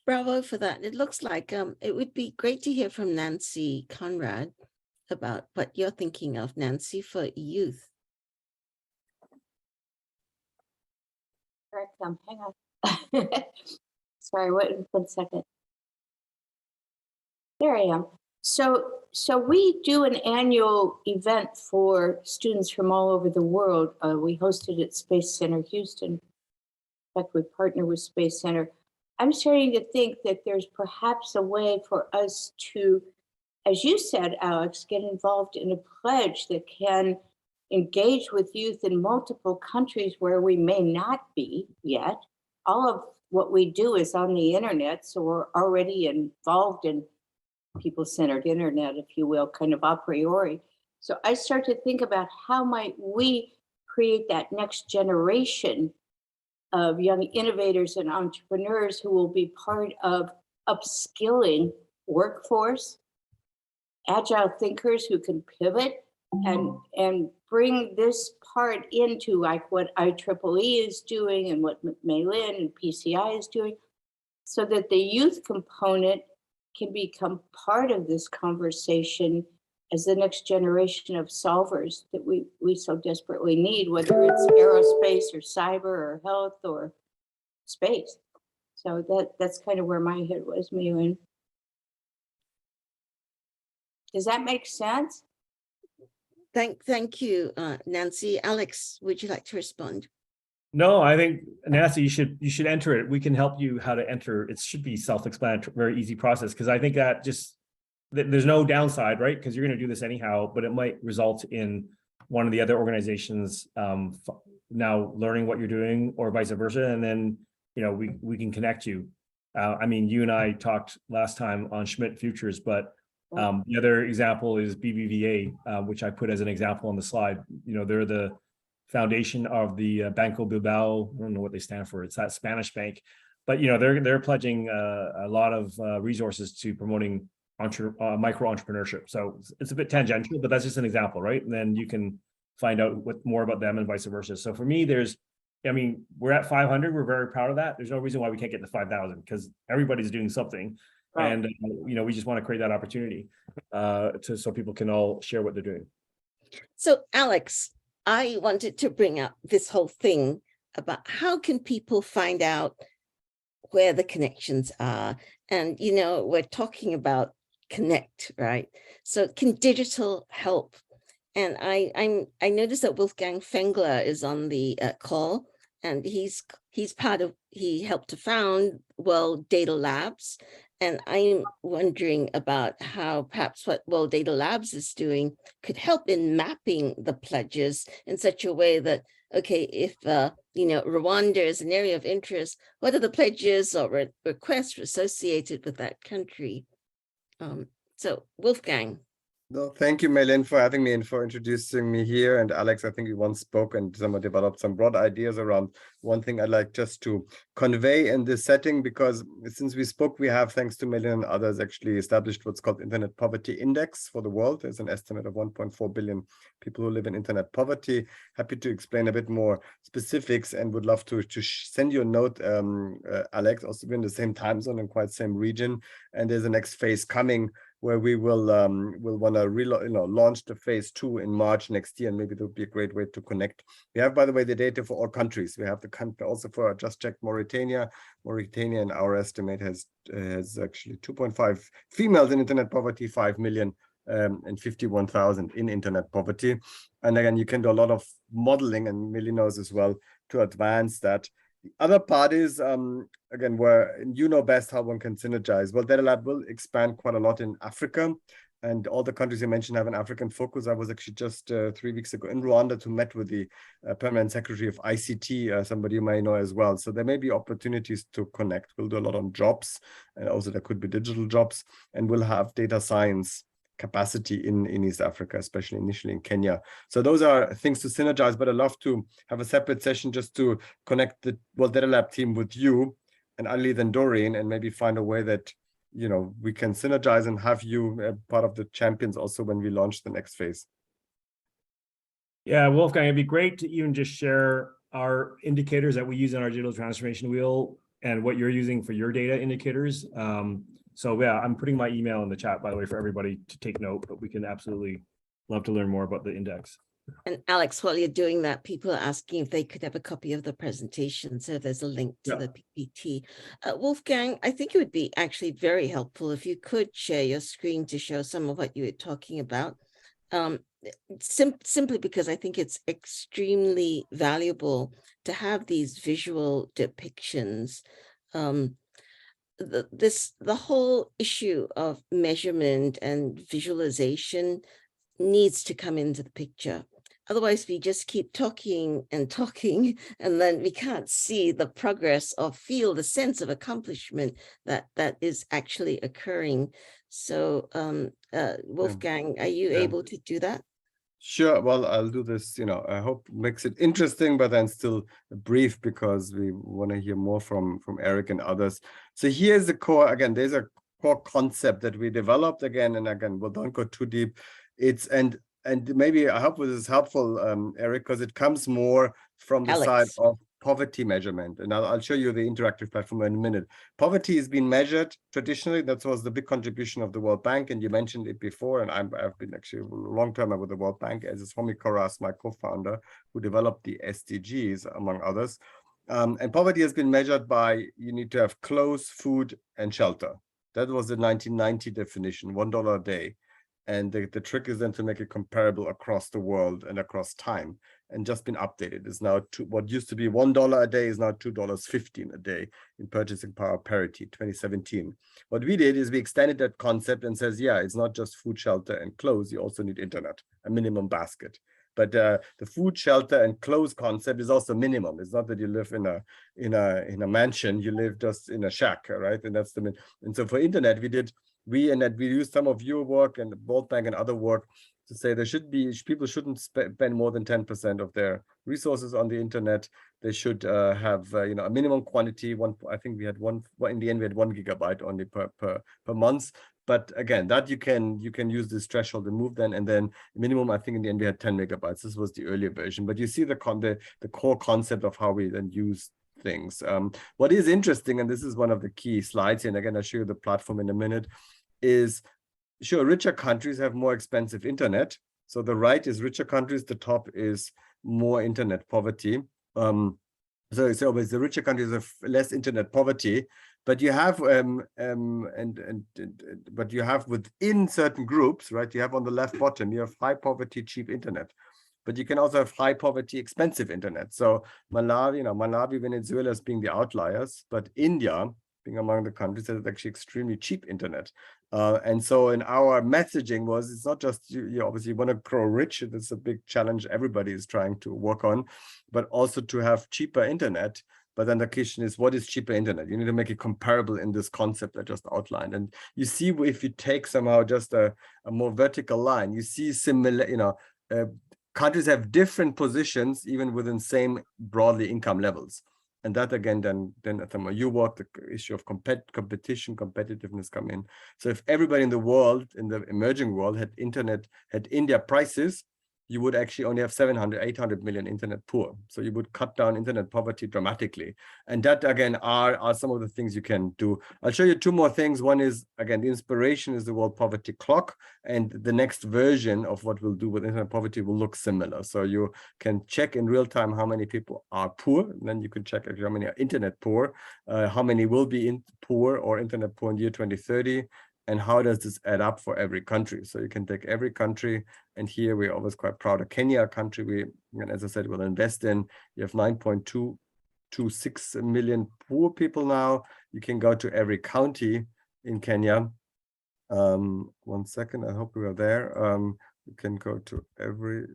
Bravo for that. It looks like it would be great to hear from Nancy Conrad about what you're thinking of, Nancy, for youth. Hang on. Sorry, one second. There I am. So we do an annual event for students from all over the world. We hosted at Space Center Houston. In fact, we partner with Space Center. I'm starting to think that there's perhaps a way for us to, as you said, Alex, get involved in a pledge that can engage with youth in multiple countries where we may not be yet. All of what we do is on the internet, so we're already involved in people-centered internet, if you will, kind of a priori. So I start to think about how might we create that next generation of young innovators and entrepreneurs who will be part of upskilling workforce, agile thinkers who can pivot and bring this part into like what IEEE is doing and what Maylin and PCI is doing, so that the youth component can become part of this conversation as the next generation of solvers that we so desperately need, whether it's aerospace or cyber or health or space. So that's kind of where my head was, Maylin. Does that make sense? Thank you, Nancy. Alex, would you like to respond? No, I think, Nancy, you should enter it. We can help you how to enter. It should be self-explanatory, very easy process, because I think that there's no downside, right? Because you're going to do this anyhow, but it might result in one of the other organizations now learning what you're doing, or vice versa, and then we can connect you. I mean, you and I talked last time on Schmidt Futures, but the other example is BBVA, which I put as an example on the slide. They're the foundation of the Banco Bilbao. I don't know what they stand for. It's that Spanish bank, but they're pledging a lot of resources to promoting micro entrepreneurship. So it's a bit tangential, but that's just an example, right? And then you can find out more about them and vice versa. So for me, we're at 500. We're very proud of that. There's no reason why we can't get to 5,000, because everybody's doing something. Right. And we just want to create that opportunity so people can all share what they're doing. So Alex, I wanted to bring up this whole thing about how can people find out where the connections are. And, we're talking about connect, right? So can digital help? And I noticed that Wolfgang Fengler is on the call, and he helped to found World Data Labs. And I'm wondering about how perhaps what World Data Labs is doing could help in mapping the pledges in such a way that, okay, if, Rwanda is an area of interest, what are the pledges or requests associated with that country? So Wolfgang. No, thank you, Maylin, for having me and for introducing me here. And Alex, I think we once spoke and someone developed some broad ideas around one thing I'd like just to convey in this setting, because since we spoke, we have, thanks to Maylin and others, actually established what's called Internet Poverty Index for the world. There's an estimate of 1.4 billion people who live in internet poverty. Happy to explain a bit more specifics and would love to send you a note, Alex. Also, we're in the same time zone and quite same region. And there's a next phase coming where we will want to launch the phase 2 in March next year, and maybe that would be a great way to connect. We have, by the way, the data for all countries. We have the country also for, just checked Mauritania. Mauritania, in our estimate, has actually 2.5 females in internet poverty, 5 million and 51,000 in internet poverty. And again, you can do a lot of modeling, and Millie knows as well, to advance that. The other part is, again, where best how one can synergize. Well, Data Lab will expand quite a lot in Africa. And all the countries you mentioned have an African focus. I was actually just 3 weeks ago in Rwanda to meet with the permanent secretary of ICT, somebody you may know as well. So there may be opportunities to connect. We'll do a lot on jobs, and also there could be digital jobs, and we'll have data science capacity in East Africa, especially initially in Kenya. So those are things to synergize, but I'd love to have a separate session just to connect the World Data Lab team with you and Ali and Doreen, and maybe find a way that, you know, we can synergize and have you part of the champions also when we launch the next phase. Yeah, Wolfgang, it'd be great to even just share our indicators that we use in our digital transformation wheel and what you're using for your data indicators. So yeah, I'm putting my email in the chat, by the way, for everybody to take note, but we can absolutely love to learn more about the index. And Alex, while you're doing that, people are asking if they could have a copy of the presentation. So there's a link to the PPT. Wolfgang, I think it would be actually very helpful if you could share your screen to show some of what you were talking about. Simply because I think it's extremely valuable to have these visual depictions. The whole issue of measurement and visualization needs to come into the picture. Otherwise, we just keep talking and talking, and then we can't see the progress or feel the sense of accomplishment that is actually occurring. So, Wolfgang, are you able to do that? Sure. Well, I'll do this, you know, I hope makes it interesting, but then still brief, because we want to hear more from Eric and others. So here's the core, again, there's a core concept that we developed again, and again, we don't go too deep. It's, and maybe I hope this is helpful, Eric, because it comes more from the side of poverty measurement. And I'll show you the interactive platform in a minute. Poverty has been measured traditionally. That was the big contribution of the World Bank. And you mentioned it before. And I've been actually a long time with the World Bank, as is Homi Koras, my co-founder, who developed the SDGs, among others. And poverty has been measured by, you need to have clothes, food, and shelter. That was the 1990 definition, $1 a day. And the trick is then to make it comparable across the world and across time, and just been updated. It's now what used to be $1 a day is now $2.15 a day in purchasing power parity, 2017. What we did is we extended that concept and says, yeah, it's not just food, shelter, and clothes. You also need internet, a minimum basket. But the food, shelter, and clothes concept is also minimum. It's not that you live in a mansion. You live just in a shack, right? And that's the and so for internet, we used some of your work and the World Bank and other work to say there should be, people shouldn't spend more than 10% of their resources on the internet. They should have you know, a minimum quantity. I think we had in the end we had 1 gigabyte only per month. But again, that you can use this threshold and move then, and then minimum, I think in the end we had 10 megabytes. This was the earlier version, but you see the core concept of how we then use things. What is interesting, and this is one of the key slides here, and again, I'll show you the platform in a minute, is sure, richer countries have more expensive internet. So the right is richer countries, the top is more internet poverty. So the richer countries have less internet poverty, but you have but you have within certain groups, right? You have on the left bottom, you have high poverty, cheap internet. But you can also have high poverty, expensive internet. So Malawi, Venezuela as being the outliers, but India being among the countries that is actually extremely cheap internet. And so in our messaging was, it's not just, you obviously want to grow rich. That's a big challenge everybody is trying to work on, but also to have cheaper internet. But then the question is, what is cheaper internet? You need to make it comparable in this concept I just outlined. And you see, if you take somehow just a more vertical line, you see similar, countries have different positions even within same broadly income levels. And that again, then you work, the issue of competition, competitiveness come in. So if everybody in the world, in the emerging world, had internet, had India prices, you would actually only have 700, 800 million internet poor. So you would cut down internet poverty dramatically. And that, again, are some of the things you can do. I'll show you 2 more things. One is, again, the inspiration is the World Poverty Clock. And the next version of what we'll do with internet poverty will look similar. So you can check in real time how many people are poor. And then you can check how many are internet poor, how many will be poor or internet poor in the year 2030. And how does this add up for every country? So you can take every country, and here we're always quite proud of Kenya, a country and as I said, we'll invest in. You have 9.226 million poor people now. You can go to every county in Kenya One second, I hope we are there. We can go to every,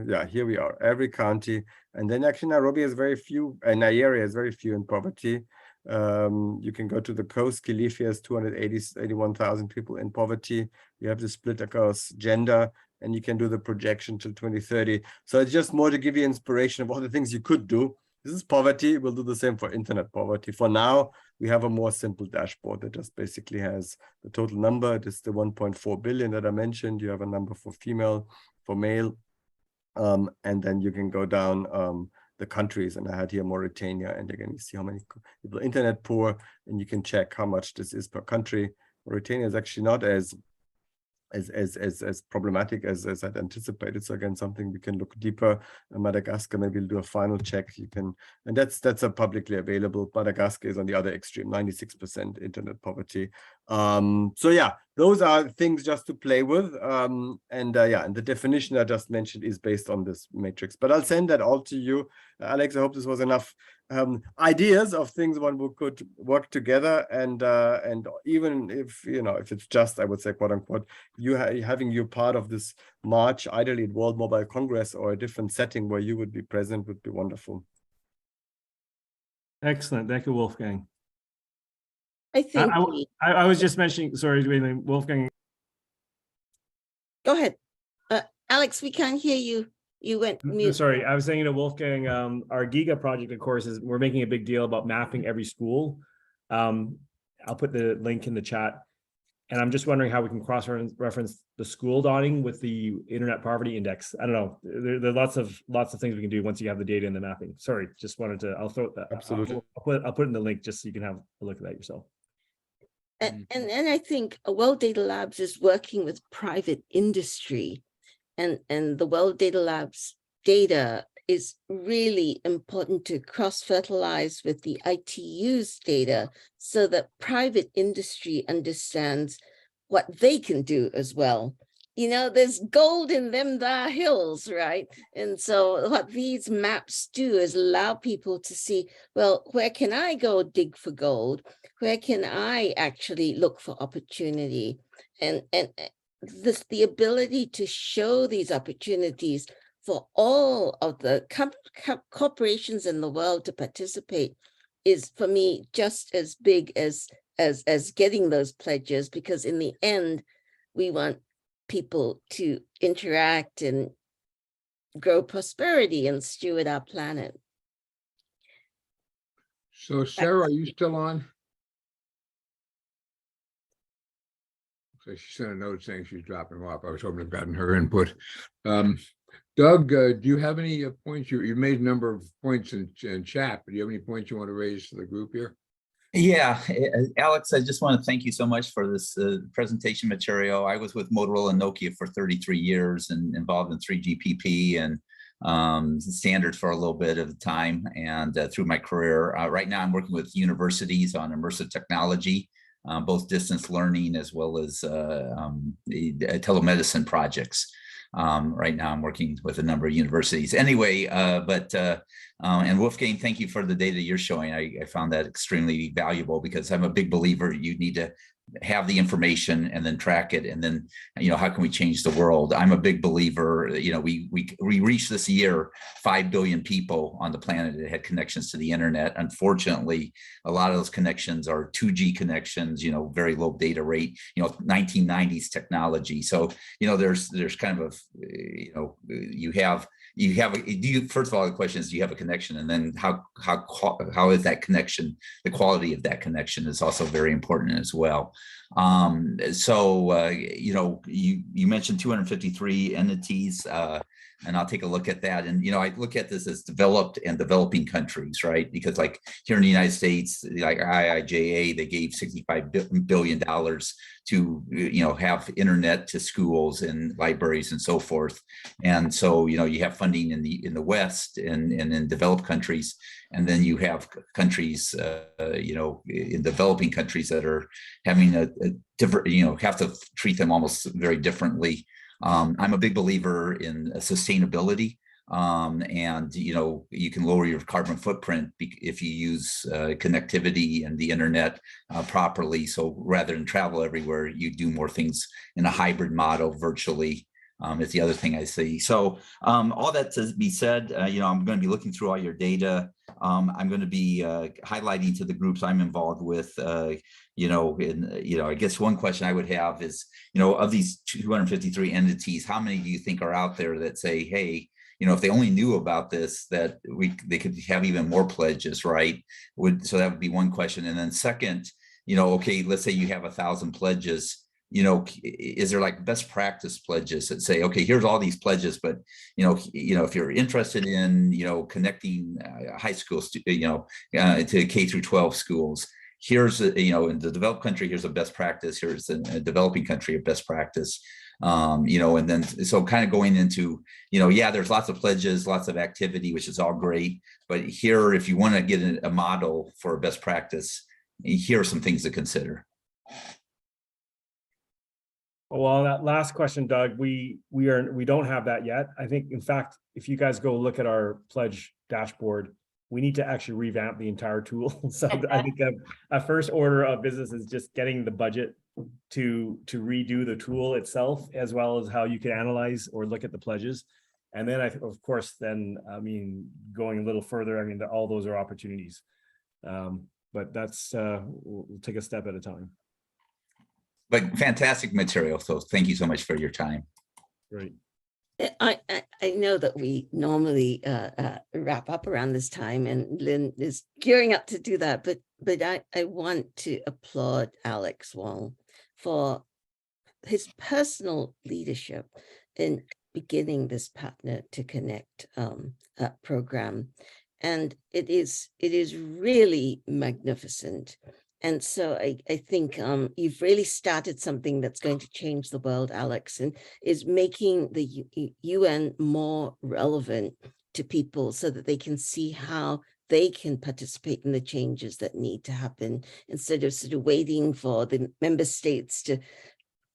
yeah, here we are, every county. And then actually Nairobi has very few, and Nigeria has very few in poverty. You can go to the coast. Kilifi has 281,000 people in poverty. You have the split across gender, and you can do the projection till 2030. So it's just more to give you inspiration of all the things you could do. This is poverty. We'll do the same for internet poverty. For now, we have a more simple dashboard that just basically has the total number. It is the 1.4 billion that I mentioned. You have a number for female, for male, and then you can go down the countries, and I had here Mauritania, and again you see how many people are internet poor, and you can check how much this is per country. Mauritania is actually not as problematic as I'd anticipated. So again, something we can look deeper. Madagascar, maybe we'll do a final check. You can, and that's a publicly available. Madagascar is on the other extreme, 96% internet poverty. So yeah, those are things just to play with. And the definition I just mentioned is based on this matrix. But I'll send that all to you, Alex. I hope this was enough ideas of things one could work together, and even if if it's just, I would say, quote unquote, having you part of this march, ideally at World Mobile Congress or a different setting where you would be present, would be wonderful. Excellent. Thank you, Wolfgang. I think I was just mentioning, sorry, Wolfgang. go ahead. Alex, we can't hear you. You went mute. Sorry, I was saying to Wolfgang, our Giga project, of course, is we're making a big deal about mapping every school. I'll put the link in the chat. And I'm just wondering how we can cross-reference the school dotting with the Internet Poverty Index. I don't know. There are lots of things we can do once you have the data and the mapping. Sorry, just wanted to. I'll throw that. Absolutely. I'll put in the link just so you can have a look at that yourself. And I think World Data Labs is working with private industry, and the World Data Labs data is really important to cross-fertilize with the ITU's data so that private industry understands what they can do as well. There's gold in them there hills, right? And so what these maps do is allow people to see, well, where can I go dig for gold? Where can I actually look for opportunity? And the ability to show these opportunities for all of the corporations in the world to participate is, for me, just as big as getting those pledges, because in the end, we want people to interact and grow prosperity and steward our planet. So Sarah, are you still on? So she sent a note saying she's dropping off. I was hoping to have gotten her input. Doug, do you have any points? You made a number of points in chat, but do you have any points you want to raise to the group here? Yeah, Alex, I just want to thank you so much for this presentation material. I was with Motorola and Nokia for 33 years and involved in 3GPP and standards for a little bit of time, and through my career. Right now I'm working with universities on immersive technology, both distance learning as well as telemedicine projects. Right now I'm working with a number of universities. Anyway, and Wolfgang, thank you for the data you're showing. I found that extremely valuable, because I'm a big believer you need to have the information and then track it, and then how can we change the world? I'm a big believer. We reached this year 5 billion people on the planet that had connections to the internet. Unfortunately, a lot of those connections are 2G connections, very low data rate, 1990s technology. So there's kind of first of all, the question is, do you have a connection? And then how is that connection? The quality of that connection is also very important as well. You mentioned 253 entities, and I'll take a look at that. And, I look at this as developed and developing countries, right? Because like here in the United States, like IIJA, they gave $65 billion to, have internet to schools and libraries and so forth. And so, you have funding in the West and in developed countries. And then you have countries, in developing countries that are having a different, have to treat them almost very differently. I'm a big believer in sustainability. And you can lower your carbon footprint if you use connectivity and the internet properly. So rather than travel everywhere, you do more things in a hybrid model virtually. Is the other thing I see. So all that to be said, I'm going to be looking through all your data. I'm going to be highlighting to the groups I'm involved with. I guess one question I would have is, of these 253 entities, how many do you think are out there that say, hey, if they only knew about this, that they could have even more pledges, right? So that would be one question. And then second, okay, let's say you have 1,000 pledges. Is there like best practice pledges that say, okay, here's all these pledges, but if you're interested in connecting high schools to K through 12 schools, here's in the developed country, here's a best practice. Here's a developing country a best practice. And then so kind of going into there's lots of pledges, lots of activity, which is all great, but here, if you want to get a model for a best practice, here are some things to consider. Well, that last question, Doug, we don't have that yet. I think, in fact, if you guys go look at our pledge dashboard, we need to actually revamp the entire tool. So I think a first order of business is just getting the budget to redo the tool itself, as well as how you can analyze or look at the pledges. And then of course, going a little further, all those are opportunities. But that's, we'll take a step at a time. But fantastic material. So thank you so much for your time. Great. I know that we normally wrap up around this time, and Lynn is gearing up to do that, but I want to applaud Alex Wong for his personal leadership in beginning this Partner to Connect program. And it is really magnificent. And so I think you've really started something that's going to change the world, Alex, and is making the UN more relevant to people so that they can see how they can participate in the changes that need to happen, instead of sort of waiting for the member states to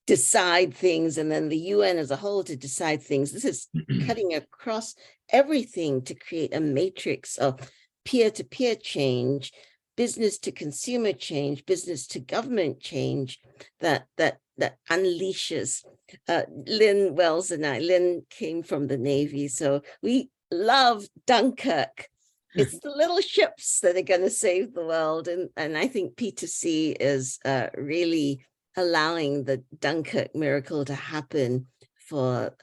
decide things and then the UN as a whole to decide things. This is cutting across everything to create a matrix of peer-to-peer change, business to consumer change, business to government change that unleashes. Lynn Wells and Lynn came from the Navy, so we love Dunkirk. It's the little ships that are going to save the world, and I think P2C is really allowing the Dunkirk miracle to happen for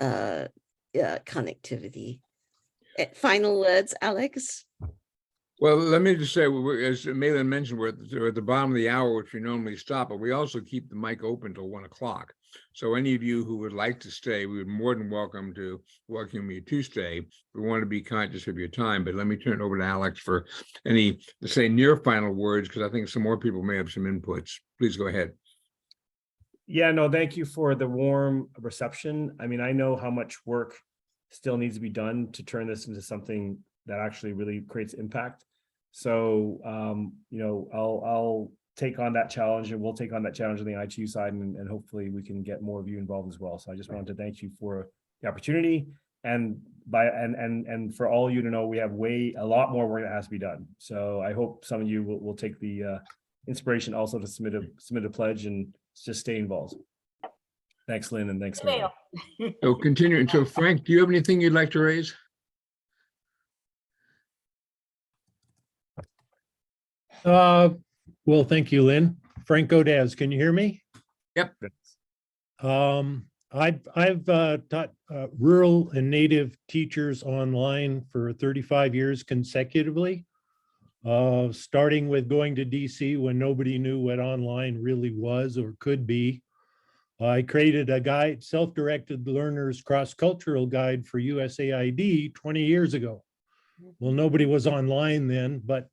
connectivity. Final words, Alex? Well, let me just say, as Malin mentioned, we're at the bottom of the hour, which we normally stop, but we also keep the mic open till 1 o'clock. So any of you who would like to stay, we would more than welcome you to stay. We want to be conscious of your time, but let me turn it over to Alex for any, say, near final words, because I think some more people may have some inputs. Please go ahead. Yeah, no, thank you for the warm reception. I mean, I know how much work still needs to be done to turn this into something that actually really creates impact. So, I'll take on that challenge, and we'll take on that challenge on the ITU side, and hopefully we can get more of you involved as well. So I just wanted to thank you for the opportunity, and for all of you to know, we have a lot more work that has to be done. So I hope some of you will take the inspiration also to submit a pledge and just stay involved. Thanks, Lynn, and thanks, Mary. So continuing, so Frank, do you have anything you'd like to raise? Well, thank you, Lynn. Frank Godaz, can you hear me? Yep. I've taught rural and native teachers online for 35 years consecutively, starting with going to DC when nobody knew what online really was or could be. I created a guide, self-directed learners cross-cultural guide for USAID 20 years ago. Well, nobody was online then, but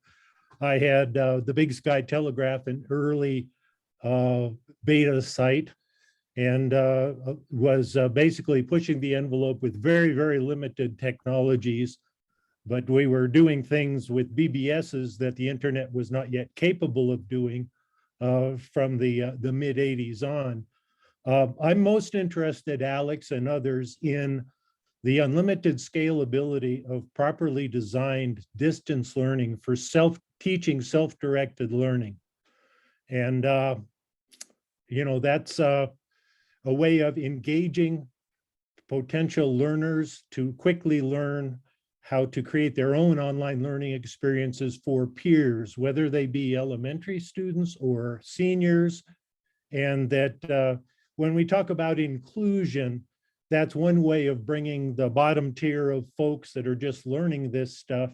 I had the Big Sky Telegraph, an early beta site, and was basically pushing the envelope with very, very limited technologies. But we were doing things with BBSs that the internet was not yet capable of doing from the mid-'80s on. I'm most interested, Alex and others, in the unlimited scalability of properly designed distance learning for teaching self-directed learning. And, that's a way of engaging potential learners to quickly learn how to create their own online learning experiences for peers, whether they be elementary students or seniors. And that when we talk about inclusion, that's one way of bringing the bottom tier of folks that are just learning this stuff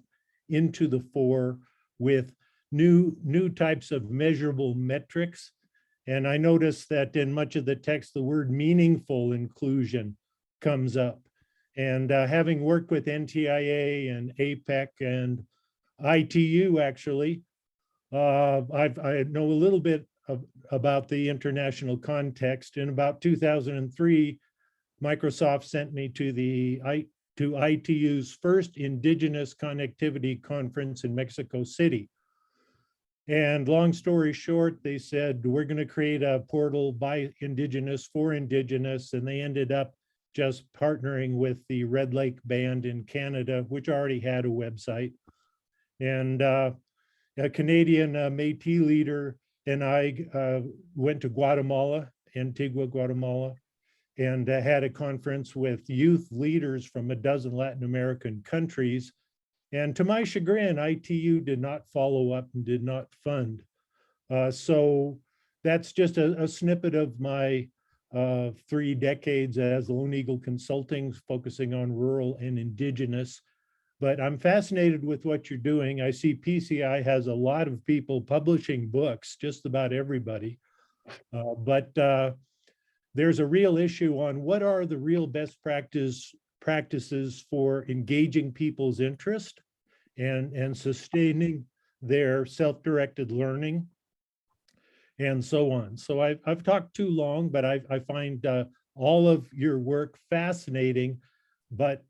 into the fore with new types of measurable metrics. And I noticed that in much of the text, the word meaningful inclusion comes up. And having worked with NTIA and APEC and ITU, actually, I know a little bit about the international context. In about 2003, Microsoft sent me to ITU's first Indigenous Connectivity Conference in Mexico City. And long story short, they said, we're going to create a portal by Indigenous for Indigenous. And they ended up just partnering with the Red Lake Band in Canada, which already had a website. And a Canadian Métis leader and I went to Guatemala, Antigua, Guatemala, and had a conference with youth leaders from a dozen Latin American countries. And to my chagrin, ITU did not follow up and did not fund. So that's just a snippet of my 3 decades as Lone Eagle Consulting, focusing on rural and indigenous. But I'm fascinated with what you're doing. I see PCI has a lot of people publishing books, just about everybody. But there's a real issue on what are the real best practices for engaging people's interest and sustaining their self-directed learning and so on. So I've talked too long, but I find all of your work fascinating, but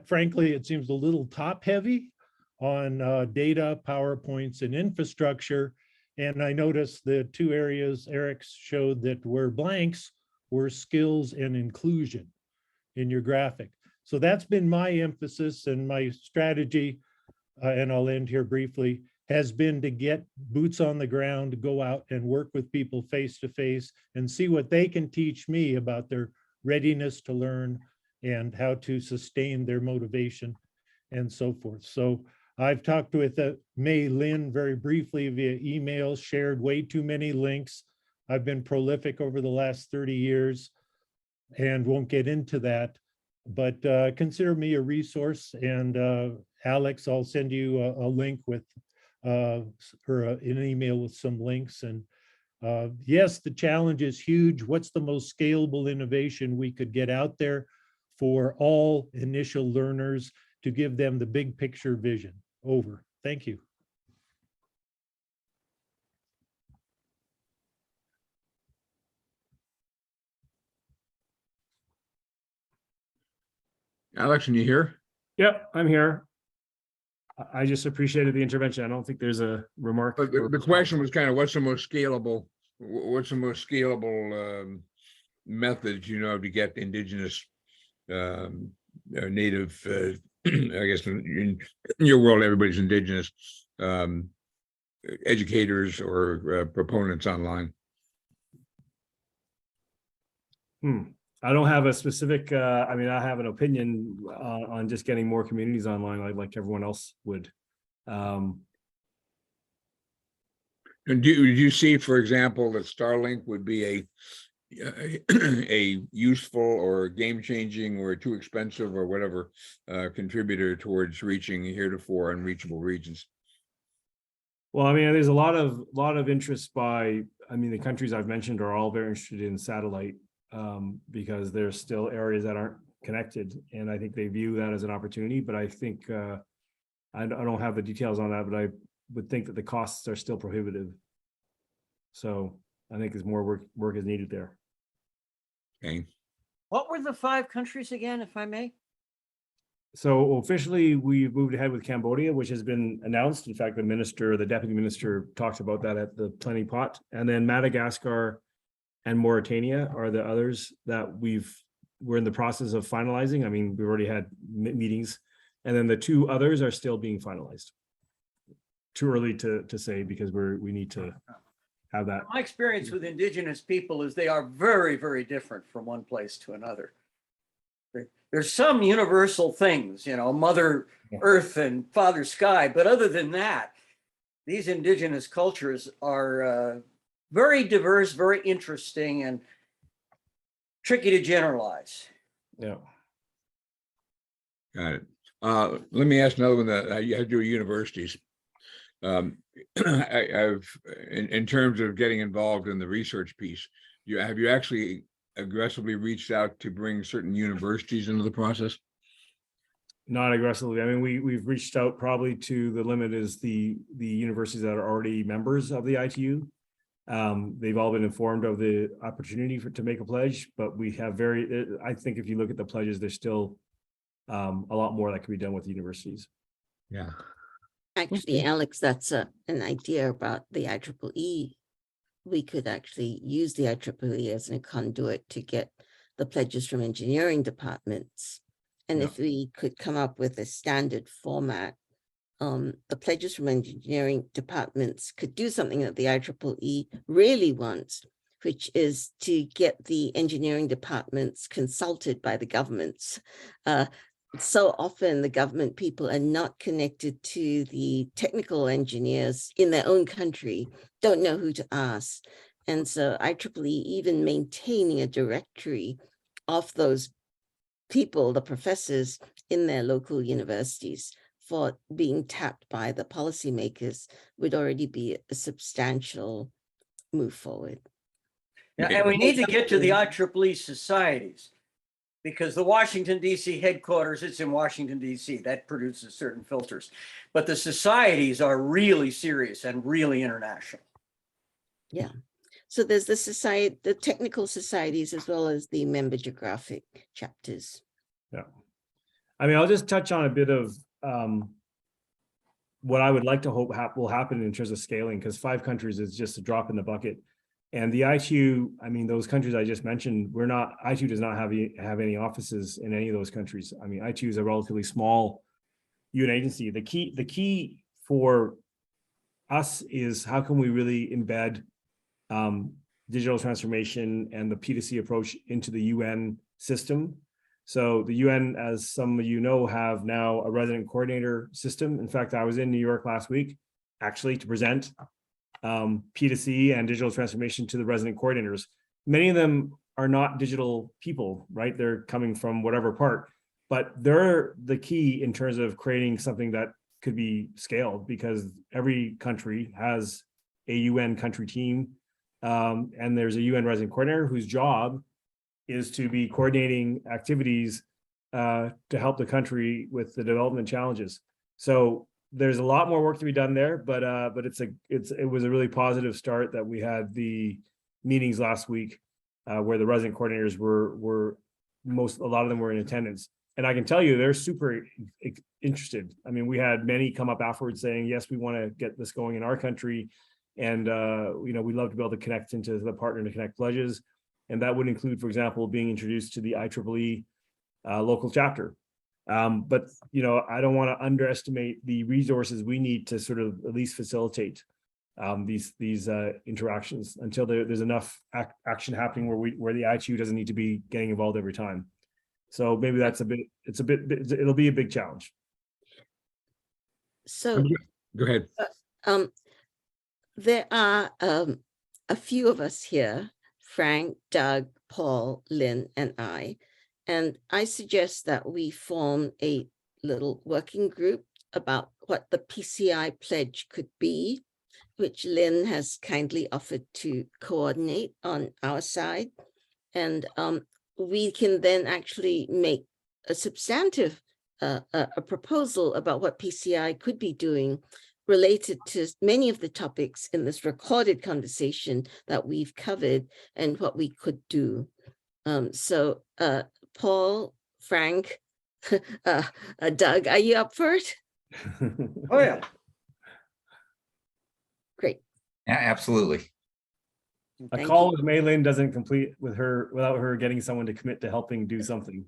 frankly, it seems a little top heavy on data, PowerPoints, and infrastructure. And I noticed the 2 areas Eric showed that were blanks were skills and inclusion in your graphic. So that's been my emphasis and my strategy, and I'll end here briefly, has been to get boots on the ground, to go out and work with people face to face and see what they can teach me about their readiness to learn and how to sustain their motivation and so forth. So I've talked with Mei Lin very briefly via email, shared way too many links. I've been prolific over the last 30 years and won't get into that, but consider me a resource. And Alex, I'll send you a link with or an email with some links. And yes, the challenge is huge. What's the most scalable innovation we could get out there for all initial learners to give them the big picture vision? Over. Thank you. Alex, can you hear? Yep, I'm here. I just appreciated the intervention. I don't think there's a remark. But the question was kind of what's the most scalable methods, to get indigenous native I guess in your world everybody's indigenous educators or proponents online. I don't have a specific I mean, I have an opinion on just getting more communities online like everyone else would. And do you see, for example, that Starlink would be a useful or game-changing or too expensive or whatever contributor towards reaching heretofore unreachable regions? Well, I mean, there's a lot of interest by, I mean, the countries I've mentioned are all very interested in satellite because there's still areas that aren't connected, and I think they view that as an opportunity. But I think I don't have the details on that, but I would think that the costs are still prohibitive. So I think there's more work is needed there. Okay. What were the 5 countries again, if I may? So officially, we've moved ahead with Cambodia, which has been announced. In fact, the deputy minister talked about that at the planning pot. And then Madagascar and Mauritania are the others that we've we're in the process of finalizing. I mean, we've already had meetings, and then the two others are still being finalized. Too early to say because we need to have that. My experience with indigenous people is they are very, very different from one place to another. There's some universal things, you know, Mother Earth and Father Sky, but other than that, these indigenous cultures are very diverse, very interesting, and tricky to generalize. Yeah. Got it. Let me ask another one that you have to do with universities. I've in terms of getting involved in the research piece, have you actually aggressively reached out to bring certain universities into the process? Not aggressively. I mean, we've reached out probably to the limit is the universities that are already members of the ITU. They've all been informed of the opportunity to make a pledge, but we have I think if you look at the pledges, there's still a lot more that could be done with universities. Yeah. Actually, Alex, that's an idea about the IEEE. We could actually use the IEEE as a conduit to get the pledges from engineering departments. And Yeah. if we could come up with a standard format, the pledges from engineering departments could do something that the IEEE really wants, which is to get the engineering departments consulted by the governments. So often the government people are not connected to the technical engineers in their own country, don't know who to ask. And so IEEE even maintaining a directory of those people, the professors in their local universities for being tapped by the policymakers would already be a substantial move forward. Yeah, and we need to get to the IEEE societies, because the Washington, D.C. headquarters, it's in Washington, D.C. That produces certain filters. But the societies are really serious and really international. Yeah. So there's the technical societies, as well as the member geographic chapters. Yeah. I mean, I'll just touch on a bit of what I would like to hope will happen in terms of scaling, because 5 countries is just a drop in the bucket. And the ITU, I mean, those countries I just mentioned, ITU does not have any offices in any of those countries. I mean, ITU is a relatively small UN agency. The key for us is how can we really embed digital transformation and the P2C approach into the UN system. So the UN, as some of you know, have now a resident coordinator system. In fact, I was in New York last week, actually, to present P2C and digital transformation to the resident coordinators. Many of them are not digital people, right? They're coming from whatever part, but they're the key in terms of creating something that could be scaled, because every country has a UN country team, and there's a UN resident coordinator whose job is to be coordinating activities to help the country with the development challenges. So there's a lot more work to be done there, but it was a really positive start that we had the meetings last week where the resident coordinators were a lot of them were in attendance, and I can tell you they're super interested. I mean, we had many come up afterwards saying, yes, we want to get this going in our country, and we'd love to be able to connect into the Partner to Connect pledges, and that would include, for example, being introduced to the IEEE local chapter. But I don't want to underestimate the resources we need to sort of at least facilitate these interactions until there's enough action happening where the ITU doesn't need to be getting involved every time. So maybe it'll be a big challenge. So Go ahead. there are a few of us here, Frank, Doug, Paul, Lynn, and I. And I suggest that we form a little working group about what the PCI pledge could be, which Lynn has kindly offered to coordinate on our side. And we can then actually make a substantive a proposal about what PCI could be doing related to many of the topics in this recorded conversation that we've covered and what we could do. So Paul, Frank, Doug, are you up for it? Oh, yeah. Great. Yeah, absolutely. A Thank call you. with Maylin doesn't complete without her getting someone to commit to helping do something.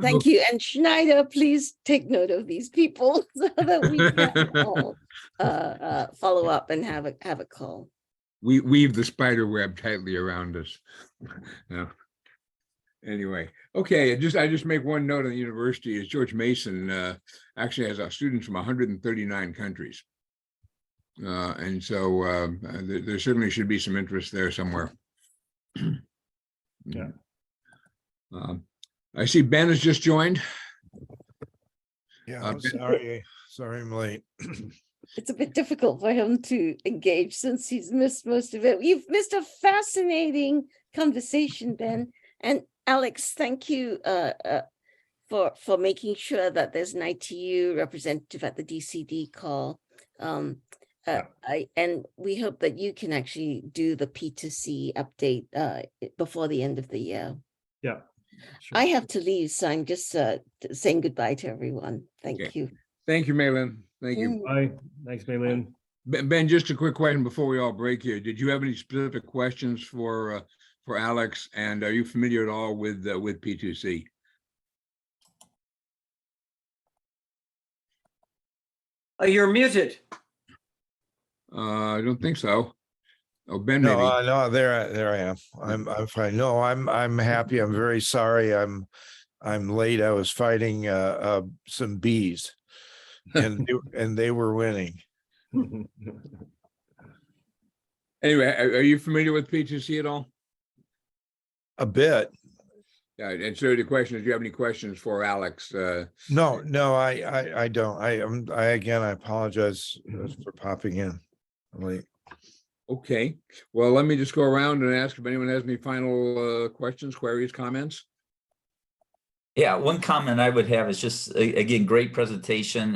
Thank you. And Schneider, please take note of these people so that we can all follow up and have a call. We weave the spider web tightly around us. Yeah. Anyway, okay, I just make one note on the university is George Mason actually has students from 139 countries. And so there certainly should be some interest there somewhere. Yeah. I see Ben has just joined. Yeah, Uh, I'm sorry I'm late. It's a bit difficult for him to engage since he's missed most of it. You've missed a fascinating conversation, Ben. And Alex, thank you for making sure that there's an ITU representative at the DCD call. And we hope that you can actually do the P2C update before the end of the year. Yeah. Sure. I have to leave, so I'm just saying goodbye to everyone. Thank Okay. you. Thank you, Malin. Thank you. Bye. Thanks, Maylin. Ben, just a quick question before we all break here. Did you have any specific questions for Alex? And are you familiar at all with P2C? You're muted. I don't think so. Oh, Ben, No, maybe. no, there I am. I'm fine. No, I'm happy. I'm very sorry. I'm late. I was fighting some bees and they were winning. Anyway, are you familiar with P2C at all? A bit. Yeah, and so the question is, do you have any questions for Alex? No, I don't. I apologize for popping in late. Okay, well, let me just go around and ask if anyone has any final questions, queries, comments. Yeah, one comment I would have is just again, great presentation.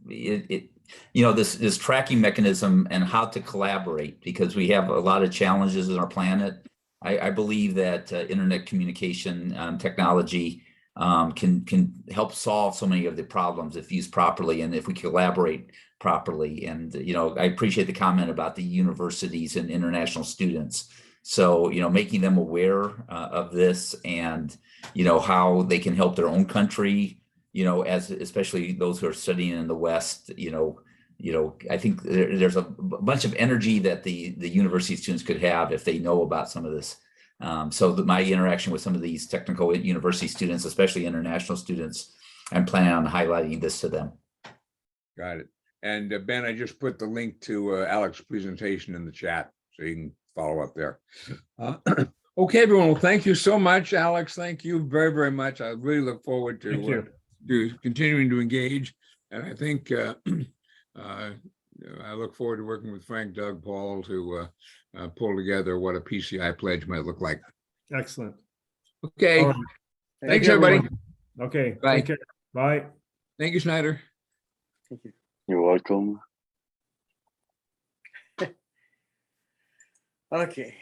This tracking mechanism and how to collaborate, because we have a lot of challenges in our planet. I believe that internet communication technology can help solve so many of the problems if used properly and if we collaborate properly. And I appreciate the comment about the universities and international students. So making them aware of this and how they can help their own country, as especially those who are studying in the West. I think there's a bunch of energy that the university students could have if they know about some of this. So my interaction with some of these technical university students, especially international students, I'm planning on highlighting this to them. Got it. And Ben, I just put the link to Alex's presentation in the chat, so you can follow up there. Okay, everyone. Well, thank you so much, Alex. Thank you very, very much. I really look forward to continuing to engage. And I think I look forward to working with Frank, Doug, Paul to pull together what a PCI pledge might look like. Excellent. Okay. All right. Thanks, everybody. Everyone. Okay. Bye. Take care. Bye. Thank you, Schneider. You're welcome. Okay.